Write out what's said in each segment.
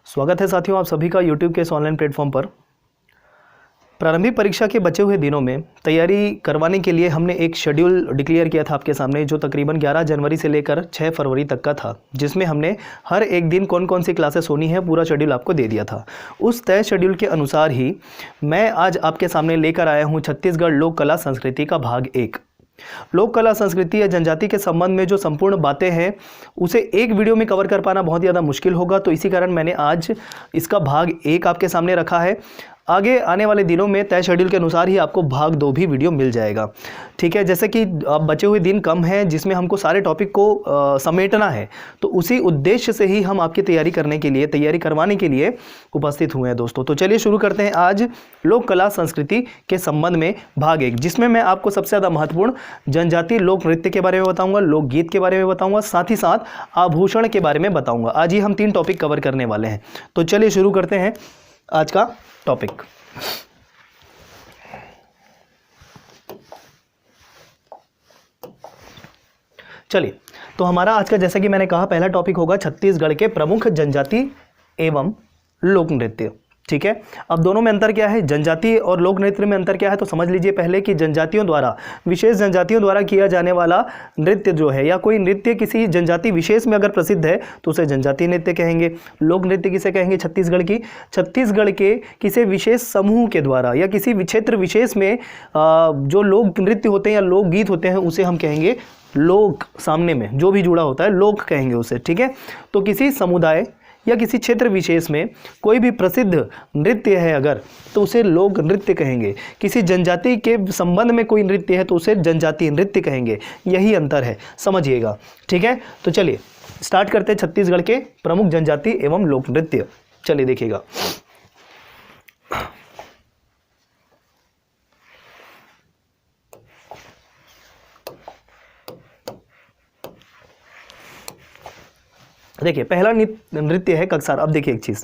स्वागत है साथियों आप सभी का YouTube के इस ऑनलाइन प्लेटफॉर्म पर। प्रारंभिक परीक्षा के बचे हुए दिनों में तैयारी करवाने के लिए हमने एक शेड्यूल डिक्लेयर किया था आपके सामने, जो तकरीबन 11 जनवरी से लेकर 6 फरवरी तक का था, जिसमें हमने हर एक दिन कौन कौन सी क्लासेस होनी है पूरा शेड्यूल आपको दे दिया था। उस तय शेड्यूल के अनुसार ही मैं आज आपके सामने लेकर आया हूँ छत्तीसगढ़ लोक कला संस्कृति का भाग 1। लोक कला संस्कृति या जनजाति के संबंध में जो संपूर्ण बातें हैं उसे एक वीडियो में कवर कर पाना बहुत ज़्यादा मुश्किल होगा, तो इसी कारण मैंने आज इसका भाग 1 आपके सामने रखा है। आगे आने वाले दिनों में तय शेड्यूल के अनुसार ही आपको भाग 2 भी वीडियो मिल जाएगा, ठीक है। जैसे कि अब बचे हुए दिन कम हैं जिसमें हमको सारे टॉपिक को समेटना है, तो उसी उद्देश्य से ही हम आपकी तैयारी करवाने के लिए उपस्थित हुए हैं दोस्तों। तो चलिए शुरू करते हैं आज लोक कला संस्कृति के संबंध में भाग 1, जिसमें मैं आपको सबसे ज़्यादा महत्वपूर्ण जनजाति लोक नृत्य के बारे में बताऊंगा, लोकगीत के बारे में बताऊंगा, साथ ही साथ आभूषण के बारे में बताऊंगा। आज ही हम 3 टॉपिक कवर करने वाले हैं। तो चलिए शुरू करते हैं आज का टॉपिक। चलिए, तो हमारा आज का, जैसा कि मैंने कहा, पहला टॉपिक होगा छत्तीसगढ़ के प्रमुख जनजाति एवं लोक नृत्य, ठीक है। अब दोनों में अंतर क्या है, जनजाति और लोक नृत्य में अंतर क्या है, तो समझ लीजिए पहले कि जनजातियों द्वारा, विशेष जनजातियों द्वारा किया जाने वाला नृत्य जो है, या कोई नृत्य किसी जनजाति विशेष में अगर प्रसिद्ध है तो उसे जनजातीय नृत्य कहेंगे। लोक नृत्य किसे कहेंगे, छत्तीसगढ़ के किसी विशेष समूह के द्वारा या किसी क्षेत्र विशेष में जो लोक नृत्य होते हैं या लोकगीत होते हैं उसे हम कहेंगे लोक, सामने में जो भी जुड़ा होता है लोक कहेंगे उसे, ठीक है। तो किसी समुदाय या किसी क्षेत्र विशेष में कोई भी प्रसिद्ध नृत्य है अगर, तो उसे लोक नृत्य कहेंगे। किसी जनजाति के संबंध में कोई नृत्य है तो उसे जनजातीय नृत्य कहेंगे। यही अंतर है, समझिएगा, ठीक है। तो चलिए स्टार्ट करते हैं छत्तीसगढ़ के प्रमुख जनजाति एवं लोक नृत्य। चलिए देखिएगा। देखिए, पहला नृत्य है ककसार। अब देखिए एक चीज़,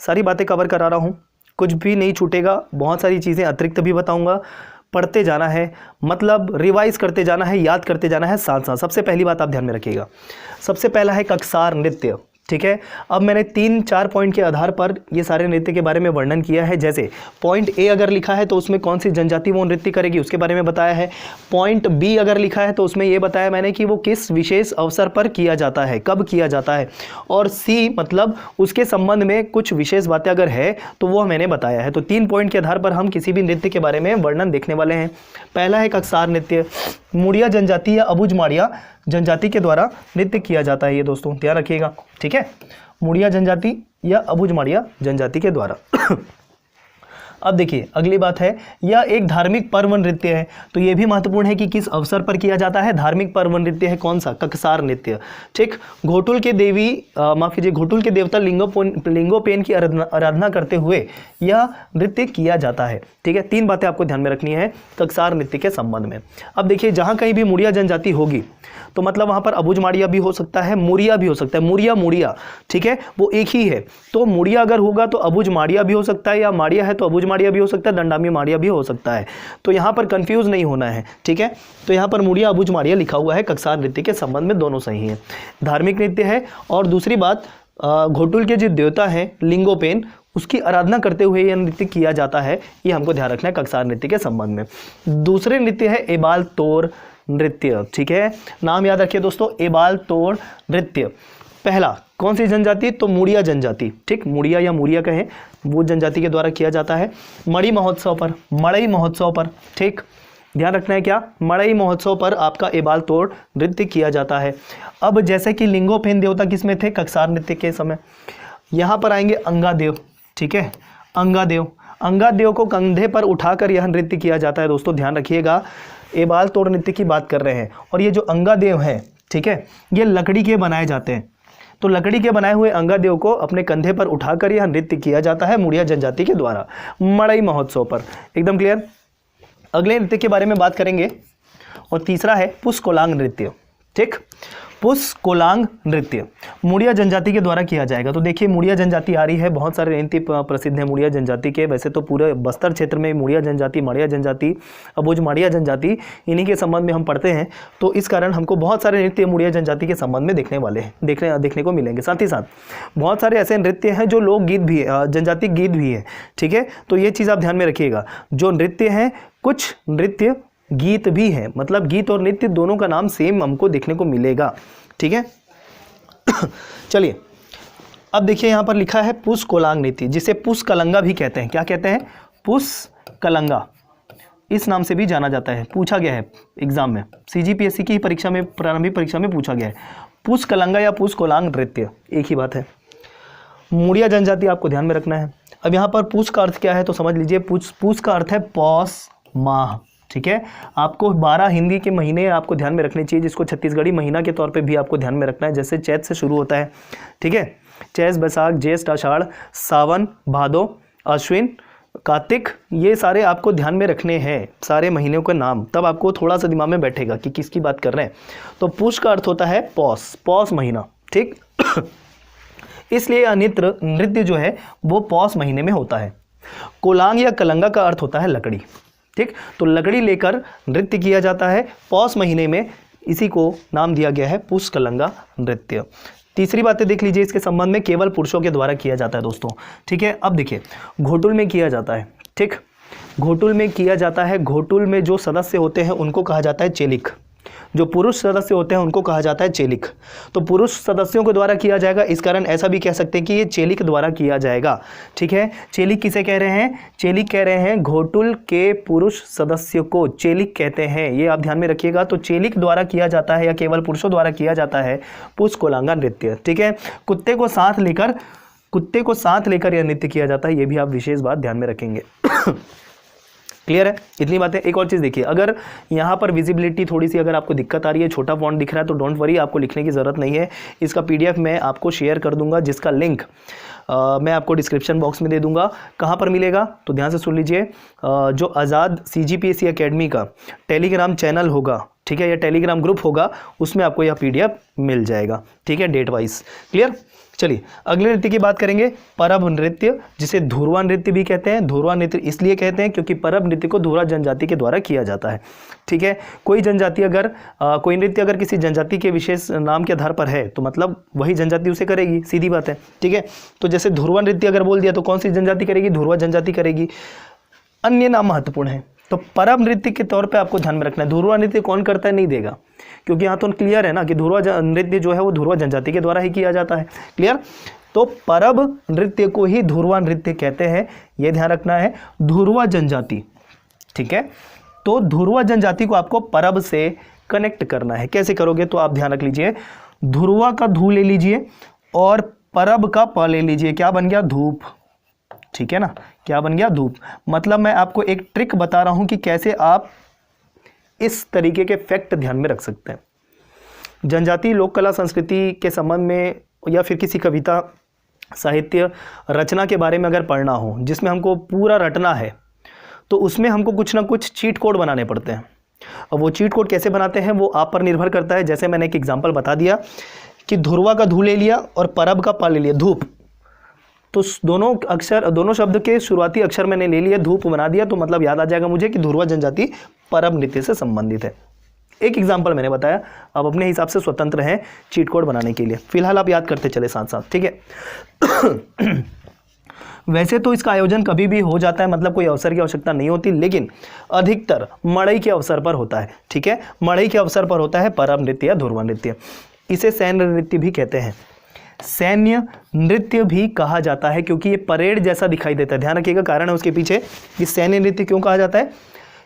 सारी बातें कवर करा रहा हूँ, कुछ भी नहीं छूटेगा, बहुत सारी चीज़ें अतिरिक्त भी बताऊँगा। पढ़ते जाना है, मतलब रिवाइज करते जाना है, याद करते जाना है साथ साथ। सबसे पहली बात आप ध्यान में रखिएगा, सबसे पहला है ककसार नृत्य, ठीक है। अब मैंने 3-4 पॉइंट के आधार पर ये सारे नृत्य के बारे में वर्णन किया है। जैसे पॉइंट ए अगर लिखा है तो उसमें कौन सी जनजाति वो नृत्य करेगी उसके बारे में बताया है। पॉइंट बी अगर लिखा है तो उसमें ये बताया मैंने कि वो किस विशेष अवसर पर किया जाता है, कब किया जाता है। और सी मतलब उसके संबंध में कुछ विशेष बातें अगर है तो वो मैंने बताया है। तो 3 पॉइंट के आधार पर हम किसी भी नृत्य के बारे में वर्णन देखने वाले हैं। पहला है ककसार नृत्य, मुड़िया जनजाति या अबुझमाड़िया जनजाति के द्वारा नृत्य किया जाता है। ये दोस्तों ध्यान रखिएगा, ठीक है, मुड़िया जनजाति या अबुझमाड़िया जनजाति के द्वारा। अब देखिए अगली बात है, यह एक धार्मिक पर्व नृत्य है। तो यह भी महत्वपूर्ण है कि किस अवसर पर किया जाता है। धार्मिक पर्व नृत्य है कौन सा, ककसार नृत्य, ठीक। घोटुल के घोटुल के देवता लिंगोपेन की आराधना करते हुए यह नृत्य किया जाता है, ठीक है। 3 बातें आपको ध्यान में रखनी है ककसार नृत्य के संबंध में। अब देखिए, जहाँ कहीं भी मुड़िया जनजाति होगी तो मतलब वहाँ पर अबुझमाड़िया भी हो सकता है, मुड़िया भी हो सकता है, मुड़िया, ठीक है, वो एक ही है। तो मुड़िया अगर होगा तो अबुझमाड़िया भी हो सकता है, या माड़िया है तो अबुझमाड़िया भी हो सकता है, दंडामी माड़िया भी हो सकता है। तो यहाँ पर कंफ्यूज नहीं होना है, ठीक है। तो यहाँ पर मुड़िया अबुझमाड़िया लिखा हुआ है। ककसार नृत्य के संबंध में दोनों सही है, धार्मिक नृत्य है। और दूसरी बात, घोटुल के जो देवता हैं लिंगोपेन, उसकी आराधना करते हुए यह नृत्य किया जाता है। ये हमको ध्यान रखना है ककसार नृत्य के संबंध में। दूसरे नृत्य है एबाल तोड़ नृत्य, ठीक है। नाम याद रखिए दोस्तों, एबाल तोड़ नृत्य। पहला कौन सी जनजाति, तो मुड़िया जनजाति, ठीक, मुड़िया या मुड़िया कहें, वो जनजाति के द्वारा किया जाता है मड़ई महोत्सव पर, ठीक। ध्यान रखना है क्या, मड़ई महोत्सव पर आपका एबाल तोड़ नृत्य किया जाता है। अब जैसे कि लिंगोपेन देवता किसमें थे, ककसार नृत्य के समय। यहाँ पर आएंगे अंगादेव, ठीक है, अंगादेव को कंधे पर उठाकर यह नृत्य किया जाता है। दोस्तों ध्यान रखिएगा, एबाल तोड़ नृत्य की बात कर रहे हैं, और ये जो अंगादेव हैं, ठीक है, ये लकड़ी के बनाए जाते हैं। तो लकड़ी के बनाए हुए अंगादेव को अपने कंधे पर उठाकर यह नृत्य किया जाता है मुड़िया जनजाति के द्वारा मड़ई महोत्सव पर। एकदम क्लियर। अगले नृत्य के बारे में बात करेंगे, और तीसरा है पुष्कोलांग नृत्य, ठीक। पुष्कोलांग नृत्य मुड़िया जनजाति के द्वारा किया जाएगा। तो देखिए मुड़िया जनजाति आ रही है, बहुत सारे नृत्य प्रसिद्ध हैं मुड़िया जनजाति के। वैसे तो पूरे बस्तर क्षेत्र में मुड़िया जनजाति, माड़िया जनजाति, अबुझ माड़िया जनजाति, इन्हीं के संबंध में हम पढ़ते हैं। तो इस कारण हमको बहुत सारे नृत्य मुड़िया जनजाति के संबंध में देखने वाले हैं, देखने को मिलेंगे। साथ ही साथ बहुत सारे ऐसे नृत्य हैं जो लोकगीत भी है, जनजाति गीत भी है, ठीक है। तो ये चीज़ आप ध्यान में रखिएगा, जो नृत्य हैं कुछ नृत्य गीत भी है, मतलब गीत और नृत्य दोनों का नाम सेम हमको देखने को मिलेगा, ठीक है। चलिए अब देखिए यहाँ पर लिखा है पुष्कोलांग नृत्य, जिसे पुष्कलंगा भी कहते हैं। क्या कहते हैं? पुष्कलंगा, इस नाम से भी जाना जाता है। पूछा गया है एग्जाम में, CGPSC की परीक्षा में, प्रारंभिक परीक्षा में पूछा गया है। पुष्कलंगा या पुष्कोलांग नृत्य एक ही बात है। मुड़िया जनजाति आपको ध्यान में रखना है। अब यहाँ पर पुष का अर्थ क्या है तो समझ लीजिए, पुष का अर्थ है पौष माह, ठीक है। आपको 12 हिंदी के महीने आपको ध्यान में रखने चाहिए, जिसको छत्तीसगढ़ी महीना के तौर पे भी आपको ध्यान में रखना है। जैसे चैत से शुरू होता है, ठीक है, चैत, बैसाख, ज्येष्ठ, आषाढ़, सावन, भादो, अश्विन, कार्तिक, ये सारे आपको ध्यान में रखने हैं, सारे महीनों के नाम, तब आपको थोड़ा सा दिमाग में बैठेगा कि किसकी बात कर रहे हैं। तो पुष का अर्थ होता है पौष, पौष महीना, ठीक। इसलिए यह नृत्य जो है वो पौष महीने में होता है। कोलांग या कलंगा का अर्थ होता है लकड़ी, ठीक। तो लकड़ी लेकर नृत्य किया जाता है पौष महीने में, इसी को नाम दिया गया है पुष्कलंगा नृत्य। तीसरी बातें देख लीजिए इसके संबंध में, केवल पुरुषों के द्वारा किया जाता है दोस्तों, ठीक है। अब देखिए घोटुल में किया जाता है, ठीक, घोटुल में किया जाता है। घोटुल में जो सदस्य होते हैं उनको कहा जाता है चेलिक, जो पुरुष सदस्य होते हैं उनको कहा जाता है चेलिक। तो पुरुष सदस्यों के द्वारा किया जाएगा, इस कारण ऐसा भी कह सकते हैं कि ये चेलिक द्वारा किया जाएगा, ठीक है। चेलिक किसे कह रहे हैं? चेलिक कह रहे हैं घोटुल के पुरुष सदस्य को चेलिक कहते हैं, ये आप ध्यान में रखिएगा। तो चेलिक द्वारा किया जाता है या केवल पुरुषों द्वारा किया जाता है पुष्कोलांगा नृत्य, ठीक है। कुत्ते को साथ लेकर यह नृत्य किया जाता है, ये भी आप विशेष बात ध्यान में रखेंगे। क्लियर है? इतनी बातें। एक और चीज़ देखिए, अगर यहाँ पर विजिबिलिटी थोड़ी सी अगर आपको दिक्कत आ रही है, छोटा फॉन्ट दिख रहा है, तो डोंट वरी, आपको लिखने की ज़रूरत नहीं है। इसका PDF मैं आपको शेयर कर दूंगा, जिसका लिंक मैं आपको डिस्क्रिप्शन बॉक्स में दे दूंगा। कहाँ पर मिलेगा तो ध्यान से सुन लीजिए, जो आज़ाद CGPSC एकेडमी का टेलीग्राम चैनल होगा, ठीक है, या टेलीग्राम ग्रुप होगा, उसमें आपको यह PDF मिल जाएगा, ठीक है, डेट वाइज। क्लियर? चलिए अगले नृत्य की बात करेंगे, परब नृत्य, जिसे धुरवा नृत्य भी कहते हैं। धुरवा नृत्य इसलिए कहते हैं क्योंकि परब नृत्य को धुरवा जनजाति के द्वारा किया जाता है, ठीक है। कोई जनजाति अगर कोई नृत्य अगर किसी जनजाति के विशेष नाम के आधार पर है तो मतलब वही जनजाति उसे करेगी, सीधी बात है, ठीक है। तो जैसे धुरवा नृत्य अगर बोल दिया तो कौन सी जनजाति करेगी? धुरवा जनजाति करेगी। अन्य नाम महत्वपूर्ण है, तो परब नृत्य के तौर पे आपको ध्यान में रखना है। धुरवा नृत्य कौन करता है नहीं देगा, क्योंकि यहाँ तो क्लियर है ना कि धुरवा नृत्य जो है वो धुरवा जनजाति के द्वारा ही किया जाता है। क्लियर? तो परब नृत्य को ही धुरवा नृत्य कहते हैं, ये ध्यान रखना है। धुरवा जनजाति, ठीक है। तो धुरवा जनजाति को आपको परब से कनेक्ट करना है। कैसे करोगे तो आप ध्यान रख लीजिए, धुरवा का धू ले लीजिए और परब का प ले लीजिए, क्या बन गया? धूप, ठीक है ना, क्या बन गया? धूप। मतलब मैं आपको एक ट्रिक बता रहा हूं कि कैसे आप इस तरीके के फैक्ट ध्यान में रख सकते हैं। जनजाति लोक कला संस्कृति के संबंध में या फिर किसी कविता साहित्य रचना के बारे में अगर पढ़ना हो, जिसमें हमको पूरा रटना है, तो उसमें हमको कुछ ना कुछ चीट कोड बनाने पड़ते हैं। अब वो चीट कोड कैसे बनाते हैं वो आप पर निर्भर करता है। जैसे मैंने एक एग्जाम्पल बता दिया कि धुरवा का धू ले लिया और परब का पा ले लिया, धूप। तो दोनों शब्द के शुरुआती अक्षर मैंने ले लिया, धूप बना दिया, तो मतलब याद आ जाएगा मुझे कि धुरवा जनजाति परब नृत्य से संबंधित है। एक एग्जाम्पल मैंने बताया, आप अपने हिसाब से स्वतंत्र हैं चीट कोड बनाने के लिए। फिलहाल आप याद करते चले साथ साथ, ठीक है। वैसे तो इसका आयोजन कभी भी हो जाता है, मतलब कोई अवसर की आवश्यकता नहीं होती, लेकिन अधिकतर मड़ई के अवसर पर होता है, ठीक है। मड़ई के अवसर पर होता है परब नृत्य या धुरवा नृत्य। इसे सैन्य नृत्य भी कहते हैं, सैन्य नृत्य भी कहा जाता है, क्योंकि ये परेड जैसा दिखाई देता है। ध्यान रखिएगा, कारण है उसके पीछे। ये सैन्य नृत्य क्यों कहा जाता है?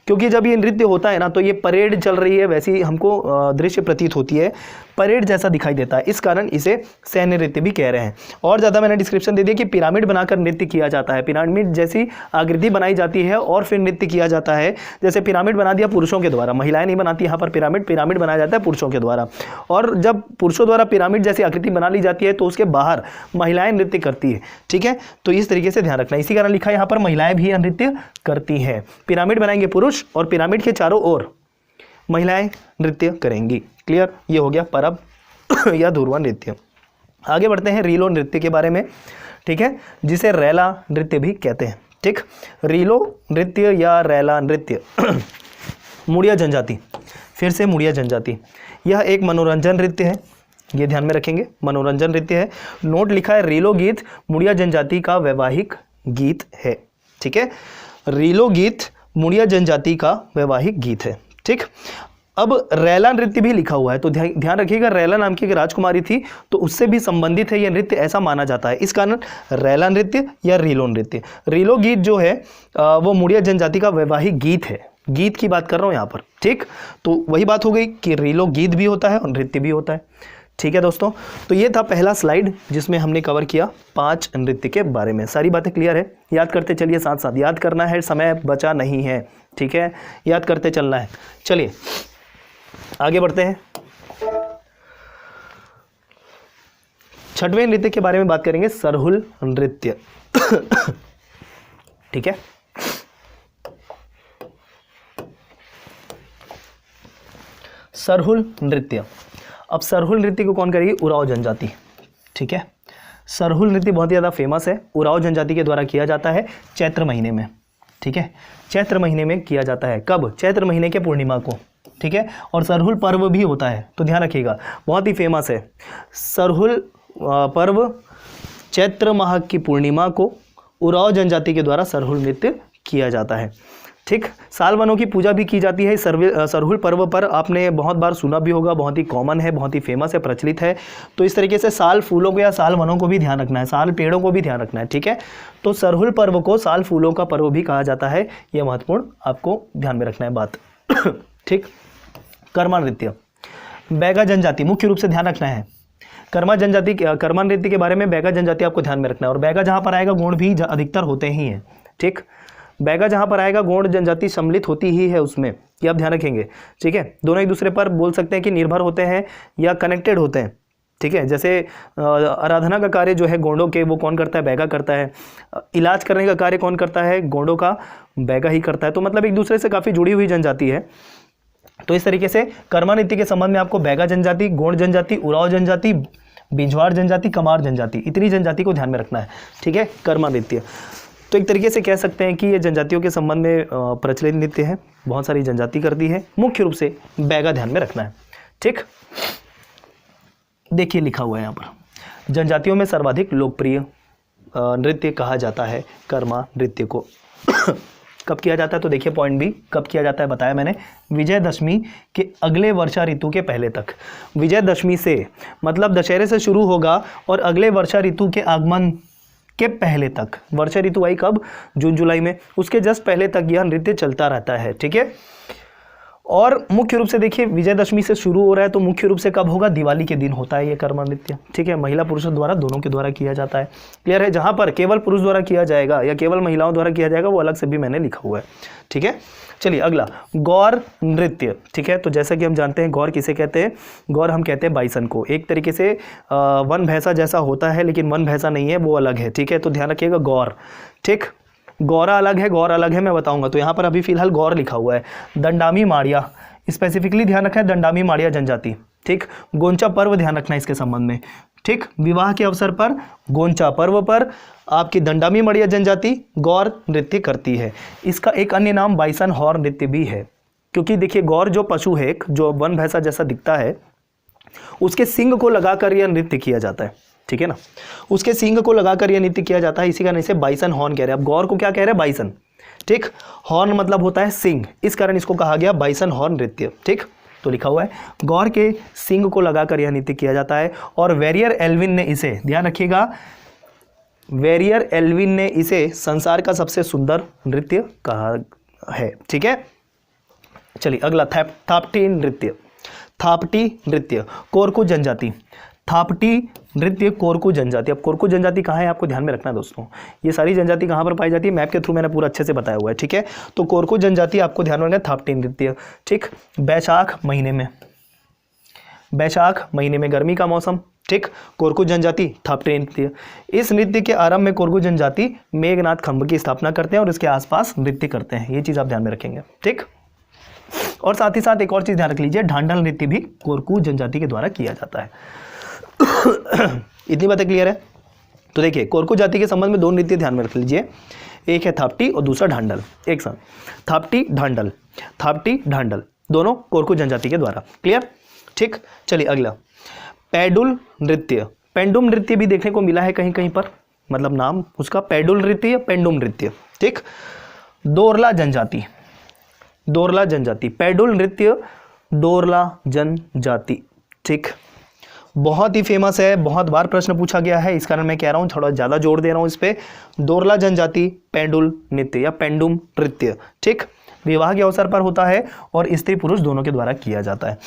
क्योंकि जब ये नृत्य होता है ना, तो ये परेड चल रही है वैसी हमको दृश्य प्रतीत होती है, परेड जैसा दिखाई देता है, इस कारण इसे सैन्य नृत्य भी कह रहे हैं। और ज़्यादा मैंने डिस्क्रिप्शन दे दिया कि पिरामिड बनाकर नृत्य किया जाता है, पिरामिड जैसी आकृति बनाई जाती है और फिर नृत्य किया जाता है। जैसे पिरामिड बना दिया पुरुषों के द्वारा, महिलाएं नहीं बनाती यहाँ पर पिरामिड बनाया जाता है पुरुषों के द्वारा। और जब पुरुषों द्वारा पिरामिड जैसी आकृति बना ली जाती है तो उसके बाहर महिलाएं नृत्य करती है, ठीक है। तो इस तरीके से ध्यान रखना, इसी कारण लिखा है यहाँ पर महिलाएं भी नृत्य करती हैं। पिरामिड बनाएंगे पुरुष और पिरामिड के चारों ओर महिलाएं नृत्य करेंगी। क्लियर? ये हो गया परब या धुरवा नृत्य। आगे बढ़ते हैं रीलो नृत्य के बारे में, ठीक है, जिसे रैला नृत्य भी कहते हैं। ठीक, रीलो नृत्य या रैला नृत्य मुड़िया जनजाति, फिर से मुड़िया जनजाति, यह एक मनोरंजन नृत्य है, ये ध्यान में रखेंगे, मनोरंजन नृत्य है। नोट लिखा है रीलो गीत मुड़िया जनजाति का वैवाहिक गीत है। ठीक है, रीलो गीत मुड़िया जनजाति का वैवाहिक गीत है। ठीक, अब रैला नृत्य भी लिखा हुआ है, तो ध्यान रखिएगा, रैला नाम की एक राजकुमारी थी, तो उससे भी संबंधित है यह नृत्य, ऐसा माना जाता है। इस कारण रैला नृत्य या रीलो नृत्य। रीलो गीत जो है वो मुड़िया जनजाति का वैवाहिक गीत है, गीत की बात कर रहा हूँ यहाँ पर। ठीक, तो वही बात हो गई कि रीलो गीत भी होता है और नृत्य भी होता है। ठीक है दोस्तों, तो ये था पहला स्लाइड जिसमें हमने कवर किया 5 नृत्य के बारे में। सारी बातें क्लियर है, याद करते चलिए, साथ साथ याद करना है, समय बचा नहीं है। ठीक है, याद करते चलना है। चलिए आगे बढ़ते हैं, 6वें नृत्य के बारे में बात करेंगे, सरहुल नृत्य। ठीक है, सरहुल नृत्य। अब सरहुल नृत्य को कौन करेगी? उरांव जनजाति। ठीक है, सरहुल नृत्य बहुत ही ज़्यादा फेमस है, उरांव जनजाति के द्वारा किया जाता है चैत्र महीने में। ठीक है, चैत्र महीने में किया जाता है। कब? चैत्र महीने के पूर्णिमा को। ठीक है, और सरहुल पर्व भी होता है, तो ध्यान रखिएगा, बहुत ही फेमस है। सरहुल पर्व चैत्र माह की पूर्णिमा को उरांव जनजाति के द्वारा सरहुल नृत्य किया जाता है। ठीक, साल वनों की पूजा भी की जाती है सरहुल पर्व पर, आपने बहुत बार सुना भी होगा, बहुत ही कॉमन है, बहुत ही फेमस है, प्रचलित है। तो इस तरीके से साल फूलों को या साल वनों को भी ध्यान रखना है, साल पेड़ों को भी ध्यान रखना है। ठीक है, तो सरहुल पर्व को साल फूलों का पर्व भी कहा जाता है, यह महत्वपूर्ण आपको ध्यान में रखना है बात। ठीक, कर्मा नृत्य, बैगा जनजाति, मुख्य रूप से ध्यान रखना है। कर्मा जनजाति, कर्मा नृत्य के बारे में बैगा जनजाति आपको ध्यान में रखना है, और बैगा जहाँ पर आएगा गोंड भी अधिकतर होते ही हैं। ठीक, बैगा जहाँ पर आएगा गोंड जनजाति सम्मिलित होती ही है उसमें, ये आप ध्यान रखेंगे। ठीक है, दोनों एक दूसरे पर बोल सकते हैं कि निर्भर होते हैं या कनेक्टेड होते हैं। ठीक है, जैसे आराधना का कार्य जो है गोंडों के, वो कौन करता है? बैगा करता है। इलाज करने का कार्य कौन करता है? गोंडों का, बैगा ही करता है। तो मतलब एक दूसरे से काफ़ी जुड़ी हुई जनजाति है। तो इस तरीके से कर्मा नृत्य के संबंध में आपको बैगा जनजाति, गोंड जनजाति, उरांव जनजाति, बिझवाड़ जनजाति, कमार जनजाति, इतनी जनजाति को ध्यान में रखना है। ठीक है, कर्मा नृत्य तो एक तरीके से कह सकते हैं कि ये जनजातियों के संबंध में प्रचलित नृत्य है, बहुत सारी जनजाति करती है, मुख्य रूप से बैगा ध्यान में रखना है। ठीक, देखिए लिखा हुआ है यहाँ पर, जनजातियों में सर्वाधिक लोकप्रिय नृत्य कहा जाता है कर्मा नृत्य को। कब किया जाता है? तो देखिए पॉइंट बी, कब किया जाता है बताया मैंने, विजयदशमी के अगले वर्षा ऋतु के पहले तक। विजयदशमी से मतलब दशहरे से शुरू होगा और अगले वर्षा ऋतु के आगमन के पहले तक, वर्षा ऋतु आई कब? जून जुलाई में, उसके जस्ट पहले तक यह नृत्य चलता रहता है। ठीक है, और मुख्य रूप से देखिए विजयदशमी से शुरू हो रहा है, तो मुख्य रूप से कब होगा? दिवाली के दिन होता है ये कर्मा नृत्य। ठीक है, महिला पुरुषों द्वारा, दोनों के द्वारा किया जाता है। क्लियर है? जहाँ पर केवल पुरुष द्वारा किया जाएगा या केवल महिलाओं द्वारा किया जाएगा वो अलग से भी मैंने लिखा हुआ है। ठीक है, चलिए अगला गौर नृत्य। ठीक है, तो जैसा कि हम जानते हैं गौर किसे कहते हैं? गौर हम कहते हैं बाइसन को। एक तरीके से वन भैंसा जैसा होता है, लेकिन वन भैंसा नहीं है, वो अलग है। ठीक है, तो ध्यान रखिएगा गौर। ठीक, गौरा अलग है, गौर अलग है, मैं बताऊंगा। तो यहाँ पर अभी फिलहाल गौर लिखा हुआ है। दंडामी माड़िया, स्पेसिफिकली ध्यान रखना है, दंडामी माड़िया जनजाति। ठीक, गोंचा पर्व ध्यान रखना है इसके संबंध में। ठीक, विवाह के अवसर पर गोंचा पर्व पर आपकी दंडामी माड़िया जनजाति गौर नृत्य करती है। इसका एक अन्य नाम बाइसन हॉर्न नृत्य भी है, क्योंकि देखिए गौर जो पशु है, जो वन भैंसा जैसा दिखता है, उसके सींग को लगाकर यह नृत्य किया जाता है। ठीक है ना, उसके सींग को लगाकर यह नृत्य किया जाता है, इसी कारण इसे बाइसन हॉर्न कह रहे हैं। अब गौर को क्या कह रहे हैं? बाइसन। ठीक, हॉर्न मतलब होता है सींग, इस कारण इसको कहा गया बाइसन हॉर्न नृत्य। ठीक, तो लिखा हुआ है गौर के सींग को लगाकर यह नृत्य किया जाता है। और वेरियर एल्विन ने इसे, ध्यान रखिएगा, वेरियर एल्विन ने इसे संसार का सबसे सुंदर नृत्य कहा है। ठीक है, चलिए अगला थापटी नृत्य। थापटी नृत्य कोरकू जनजाति, थापटी नृत्य कोरकू जनजाति। अब कोरकू जनजाति कहाँ है आपको ध्यान में रखना है दोस्तों, ये सारी जनजाति कहाँ पर पाई जाती है, मैप के थ्रू मैंने पूरा अच्छे से बताया हुआ है। ठीक है, तो कोरकू जनजाति आपको ध्यान में रखना है, थापटी नृत्य। ठीक, बैसाख महीने में, बैसाख महीने में गर्मी का मौसम। ठीक, कोरकू जनजाति थापटी नृत्य। इस नृत्य के आरंभ में कोरकू जनजाति मेघनाथ खंभ की स्थापना करते हैं और इसके आसपास नृत्य करते हैं, ये चीज़ आप ध्यान में रखेंगे। ठीक, और साथ ही साथ एक और चीज़ ध्यान रख लीजिए, ढांढल नृत्य भी कोरकू जनजाति के द्वारा किया जाता है। इतनी बातें क्लियर है। तो देखिए कोरकू जाति के संबंध में दो नृत्य ध्यान में रख लीजिए, एक है थापटी और दूसरा ढांडल। एक साथ, थापटी ढांडल, थापटी ढांडल, दोनों कोरकू जनजाति के द्वारा। क्लियर, ठीक। चलिए अगला, पैडुल नृत्य। पेंडुम नृत्य भी देखने को मिला है कहीं कहीं पर, मतलब नाम उसका पैडुल नृत्य, पेंडुम नृत्य, ठीक। दोरला जनजाति, दोरला जनजाति, पैडुल नृत्य दोरला जनजाति, ठीक। बहुत ही फेमस है, बहुत बार प्रश्न पूछा गया है, इस कारण मैं कह रहा हूँ थोड़ा ज़्यादा जोर दे रहा हूँ इस पे। दोरला जनजाति पेंडुल नृत्य या पेंडुम नृत्य, ठीक। विवाह के अवसर पर होता है और स्त्री पुरुष दोनों के द्वारा किया जाता है।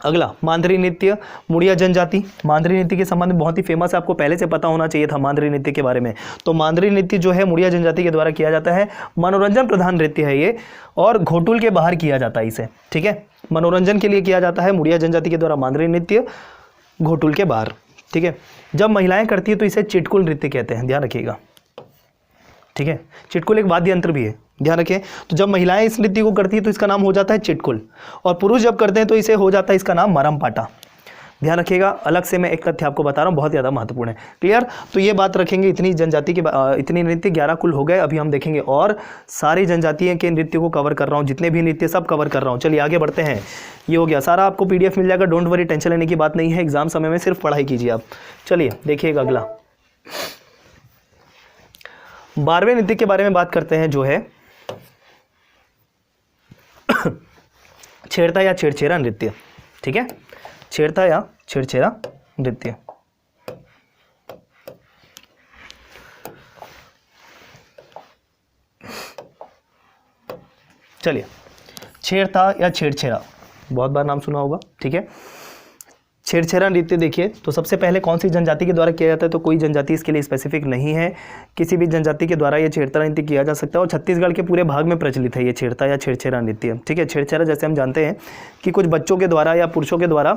अगला, मांदरी नृत्य, मुड़िया जनजाति। मांदरी नृत्य के संबंध में बहुत ही फेमस है, आपको पहले से पता होना चाहिए था मांदरी नृत्य के बारे में। तो मांदरी नृत्य जो है मुड़िया जनजाति के द्वारा किया जाता है, मनोरंजन प्रधान नृत्य है ये, और घोटुल के बाहर किया जाता है इसे, ठीक है। मनोरंजन के लिए किया जाता है मुड़िया जनजाति के द्वारा मांदरी नृत्य, घोटुल के बाहर, ठीक है। जब महिलाएं करती है तो इसे चिटकुल नृत्य कहते हैं, ध्यान रखिएगा, ठीक है। चिटकुल एक वाद्य यंत्र भी है, ध्यान रखें। तो जब महिलाएं इस नृत्य को करती है तो इसका नाम हो जाता है चिटकुल, और पुरुष जब करते हैं तो इसे हो जाता है इसका नाम मरमपाटा, ध्यान रखिएगा। अलग से मैं एक तथ्य आपको बता रहा हूँ, बहुत ज़्यादा महत्वपूर्ण है। क्लियर, तो ये बात रखेंगे। इतनी जनजाति के इतनी नृत्य 11 कुल हो गए। अभी हम देखेंगे और सारी जनजातियों के नृत्य को कवर कर रहा हूँ, जितने भी नृत्य सब कवर कर रहा हूँ। चलिए आगे बढ़ते हैं। ये हो गया सारा, आपको PDF मिल जाएगा, डोंट वरी, टेंशन लेने की बात नहीं है। एग्जाम समय में सिर्फ पढ़ाई कीजिए आप। चलिए देखिएगा अगला, 12वें नृत्य के बारे में बात करते हैं, जो है छेड़ता या छेड़छेरा नृत्य, ठीक है। छेड़ता या छेड़छेरा नृत्य, चलिए छेड़ता या छेड़छेरा, बहुत बार नाम सुना होगा, ठीक है। छेड़छेरा नृत्य देखिए, तो सबसे पहले कौन सी जनजाति के द्वारा किया जाता है, तो कोई जनजाति इसके लिए स्पेसिफिक नहीं है, किसी भी जनजाति के द्वारा ये छेड़ता नृत्य किया जा सकता है, और छत्तीसगढ़ के पूरे भाग में प्रचलित है ये छेड़ता या छेड़छेरा नृत्य, ठीक है। छेड़छेरा जैसे हम जानते हैं कि कुछ बच्चों के द्वारा या पुरुषों के द्वारा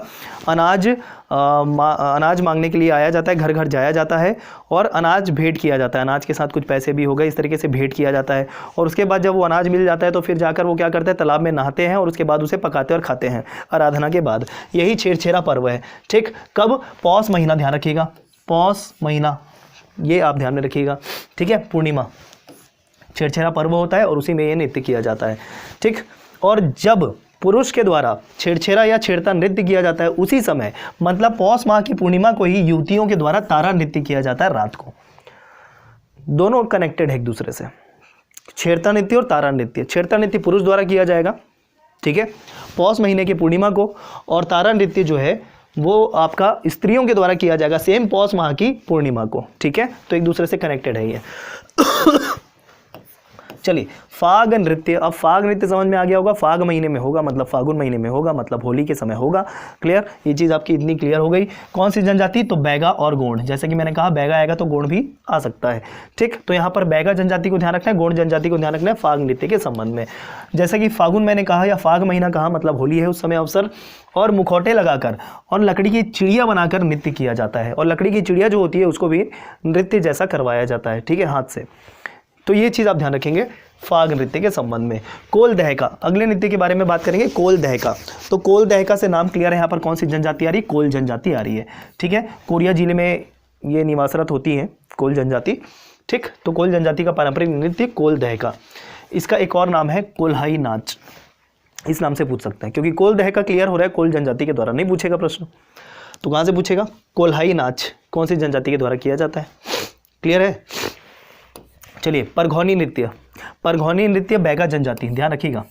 अनाज मांगने के लिए आया जाता है, घर घर जाया जाता है और अनाज भेंट किया जाता है, अनाज के साथ कुछ पैसे भी हो गए, इस तरीके से भेंट किया जाता है। और उसके बाद जब वो अनाज मिल जाता है तो फिर जाकर वो क्या करते हैं, तालाब में नहाते हैं और उसके बाद उसे पकाते और खाते हैं आराधना के बाद। यही छेड़छेरा पर्व है, ठीक। कब, पौष महीना, ध्यान रखिएगा, पौष महीना, ये आप ध्यान में रखिएगा, ठीक है। पूर्णिमा छेड़छेरा पर्व होता है और उसी में ये नृत्य किया जाता है, ठीक। और जब पुरुष के द्वारा छेड़छेरा या छेड़ता नृत्य किया जाता है उसी समय, मतलब पौष माह की पूर्णिमा को ही युवतियों के द्वारा तारा नृत्य किया जाता है रात को। दोनों कनेक्टेड है एक दूसरे से, छेड़ता नृत्य और तारा नृत्य। छेड़ता नृत्य पुरुष द्वारा किया जाएगा, ठीक है, पौष महीने की पूर्णिमा को, और तारा नृत्य जो है वो आपका स्त्रियों के द्वारा किया जाएगा सेम पौष माह की पूर्णिमा को, ठीक है। तो एक दूसरे से कनेक्टेड है ये। चलिए फाग नृत्य, अब फाग नृत्य समझ में आ गया होगा, फाग महीने में होगा मतलब फागुन महीने में होगा, मतलब होली के समय होगा। क्लियर, ये चीज़ आपकी इतनी क्लियर हो गई। कौन सी जनजाति, तो बैगा और गोंड, जैसे कि मैंने कहा बैगा आएगा तो गोंड भी आ सकता है, ठीक। तो यहाँ पर बैगा जनजाति को ध्यान रखना है, गोंड जनजाति को ध्यान रखना है फाग नृत्य के संबंध में। जैसे कि फागुन मैंने कहा या फाग महीना कहा, मतलब होली है उस समय अवसर, और मुखौटे लगाकर और लकड़ी की चिड़िया बनाकर नृत्य किया जाता है, और लकड़ी की चिड़िया जो होती है उसको भी नृत्य जैसा करवाया जाता है, ठीक है, हाथ से। तो ये चीज़ आप ध्यान रखेंगे फाग नृत्य के संबंध में। कोल दहका, अगले नृत्य के बारे में बात करेंगे, कोल दहका। तो कोल दहका से नाम क्लियर है, यहाँ पर कौन सी जनजाति आ रही है, कोल जनजाति आ रही है, ठीक है। कोरिया जिले में ये निवासरत होती है कोल जनजाति, ठीक। तो कोल जनजाति का पारंपरिक नृत्य कोल दहका। इसका एक और नाम है कोल्हाई नाच, इस नाम से पूछ सकते हैं, क्योंकि कोल दहका क्लियर हो रहा है कोल जनजाति के द्वारा, नहीं पूछेगा प्रश्न तो कहाँ से पूछेगा। कोल्हाई नाच कौन सी जनजाति के द्वारा किया जाता है, क्लियर है। चलिए परघौनी नृत्य, परघौनी नृत्य बैगा जनजाति, ध्यान रखिएगा।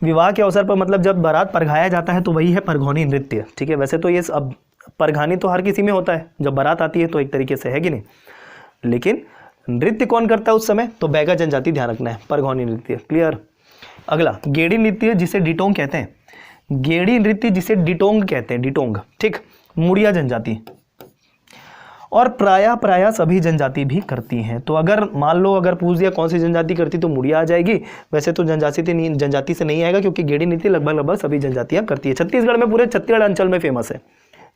विवाह के अवसर पर मतलब जब बारात परघाया जाता है तो वही है परघौनी नृत्य, ठीक है। वैसे तो ये अब परघानी तो हर किसी में होता है, जब बारात आती है तो एक तरीके से है कि नहीं, लेकिन नृत्य कौन करता है उस समय, तो बैगा जनजाति, ध्यान रखना है, परघौनी नृत्य। क्लियर। अगला गेड़ी नृत्य जिसे डिटोंग कहते हैं, गेड़ी नृत्य जिसे डिटोंग कहते हैं, डिटोंग, ठीक। मुड़िया जनजाति, और प्रायः सभी जनजाति भी करती हैं। तो अगर मान लो अगर पूछ दिया कौन सी जनजाति करती तो मुड़िया आ जाएगी, वैसे तो जनजाति से नहीं आएगा, क्योंकि गेड़ी नृत्य लगभग सभी जनजातियां करती है। छत्तीसगढ़ में, पूरे छत्तीसगढ़ अंचल में फेमस है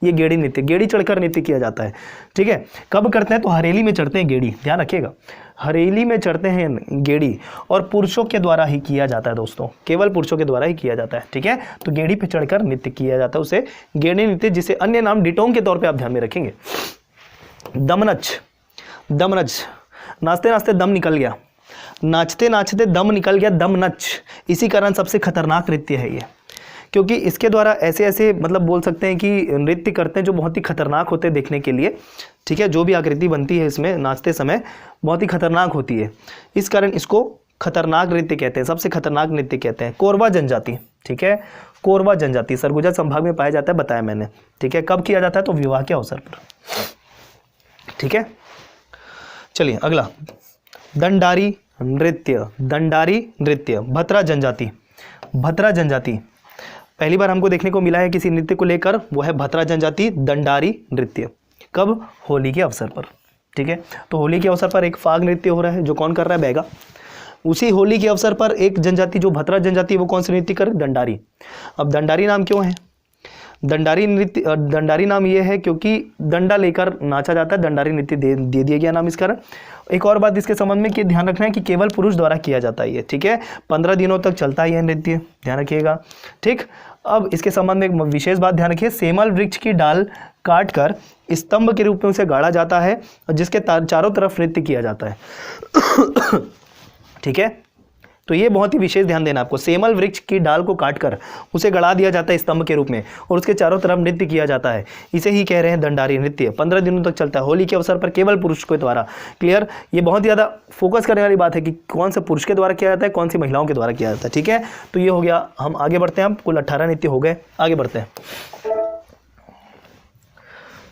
ये गेड़ी नृत्य, गेड़ी चढ़कर नृत्य किया जाता है, ठीक है। कब करते हैं, तो हरेली में चढ़ते हैं गेड़ी, ध्यान रखिएगा, हरेली में चढ़ते हैं गेड़ी, और पुरुषों के द्वारा ही किया जाता है दोस्तों, केवल पुरुषों के द्वारा ही किया जाता है। ठीक है, तो गेड़ी पे चढ़कर नृत्य किया जाता है, उसे गेड़ी नृत्य, जिसे अन्य नाम डिटोंग के तौर पे आप ध्यान में रखेंगे। दमनच, दमनच, नाचते नाचते दम निकल गया, नाचते नाचते दम निकल गया, दमनच। इसी कारण सबसे खतरनाक नृत्य है ये, क्योंकि इसके द्वारा ऐसे ऐसे मतलब बोल सकते हैं कि नृत्य करते हैं जो बहुत ही खतरनाक होते हैं देखने के लिए। ठीक है, जो भी आकृति बनती है इसमें नाचते समय बहुत ही खतरनाक होती है, इस कारण इसको खतरनाक नृत्य कहते हैं, सबसे खतरनाक नृत्य कहते हैं। कोरवा जनजाति, ठीक है, कोरवा जनजाति सरगुजा संभाग में पाया जाता है, बताया मैंने। ठीक है, कब किया जाता है? तो विवाह के अवसर पर। ठीक है, चलिए अगला, दंडारी नृत्य, दंडारी नृत्य, भतरा जनजाति, भतरा जनजाति पहली बार हमको देखने को मिला है किसी नृत्य को लेकर, वो है भतरा जनजाति दंडारी नृत्य। कब? होली के अवसर पर। ठीक है, तो होली के अवसर पर एक फाग नृत्य हो रहा है, जो कौन कर रहा है? बैगा। उसी होली के अवसर पर एक जनजाति जो भतरा जनजाति, वो कौन सी नृत्य करे? दंडारी। अब दंडारी नाम क्यों है? दंडारी नृत्य, दंडारी नाम ये है क्योंकि डंडा लेकर नाचा जाता है, दंडारी नृत्य दे दिया गया नाम इस कारण। एक और बात इसके संबंध में कि ध्यान रखना है कि केवल पुरुष द्वारा किया जाता है ये। ठीक है, 15 दिनों तक चलता है यह नृत्य, ध्यान रखिएगा। ठीक, अब इसके संबंध में एक विशेष बात ध्यान रखिए, सेमल वृक्ष की डाल काट कर स्तंभ के रूप में उसे गाड़ा जाता है, और जिसके चारों तरफ नृत्य किया जाता है। ठीक है, तो ये बहुत ही विशेष ध्यान देना आपको, सेमल वृक्ष की डाल को काटकर उसे गड़ा दिया जाता है स्तंभ के रूप में, और उसके चारों तरफ नृत्य किया जाता है, इसे ही कह रहे हैं दंडारी नृत्य। 15 दिनों तक चलता है, होली के अवसर पर केवल पुरुष के द्वारा। क्लियर? ये बहुत ज़्यादा फोकस करने वाली बात है कि कौन से पुरुष के द्वारा किया जाता है, कौन सी महिलाओं के द्वारा किया जाता है। ठीक है, तो ये हो गया। हम आगे बढ़ते हैं, हम कुल 18 नृत्य हो गए, आगे बढ़ते हैं।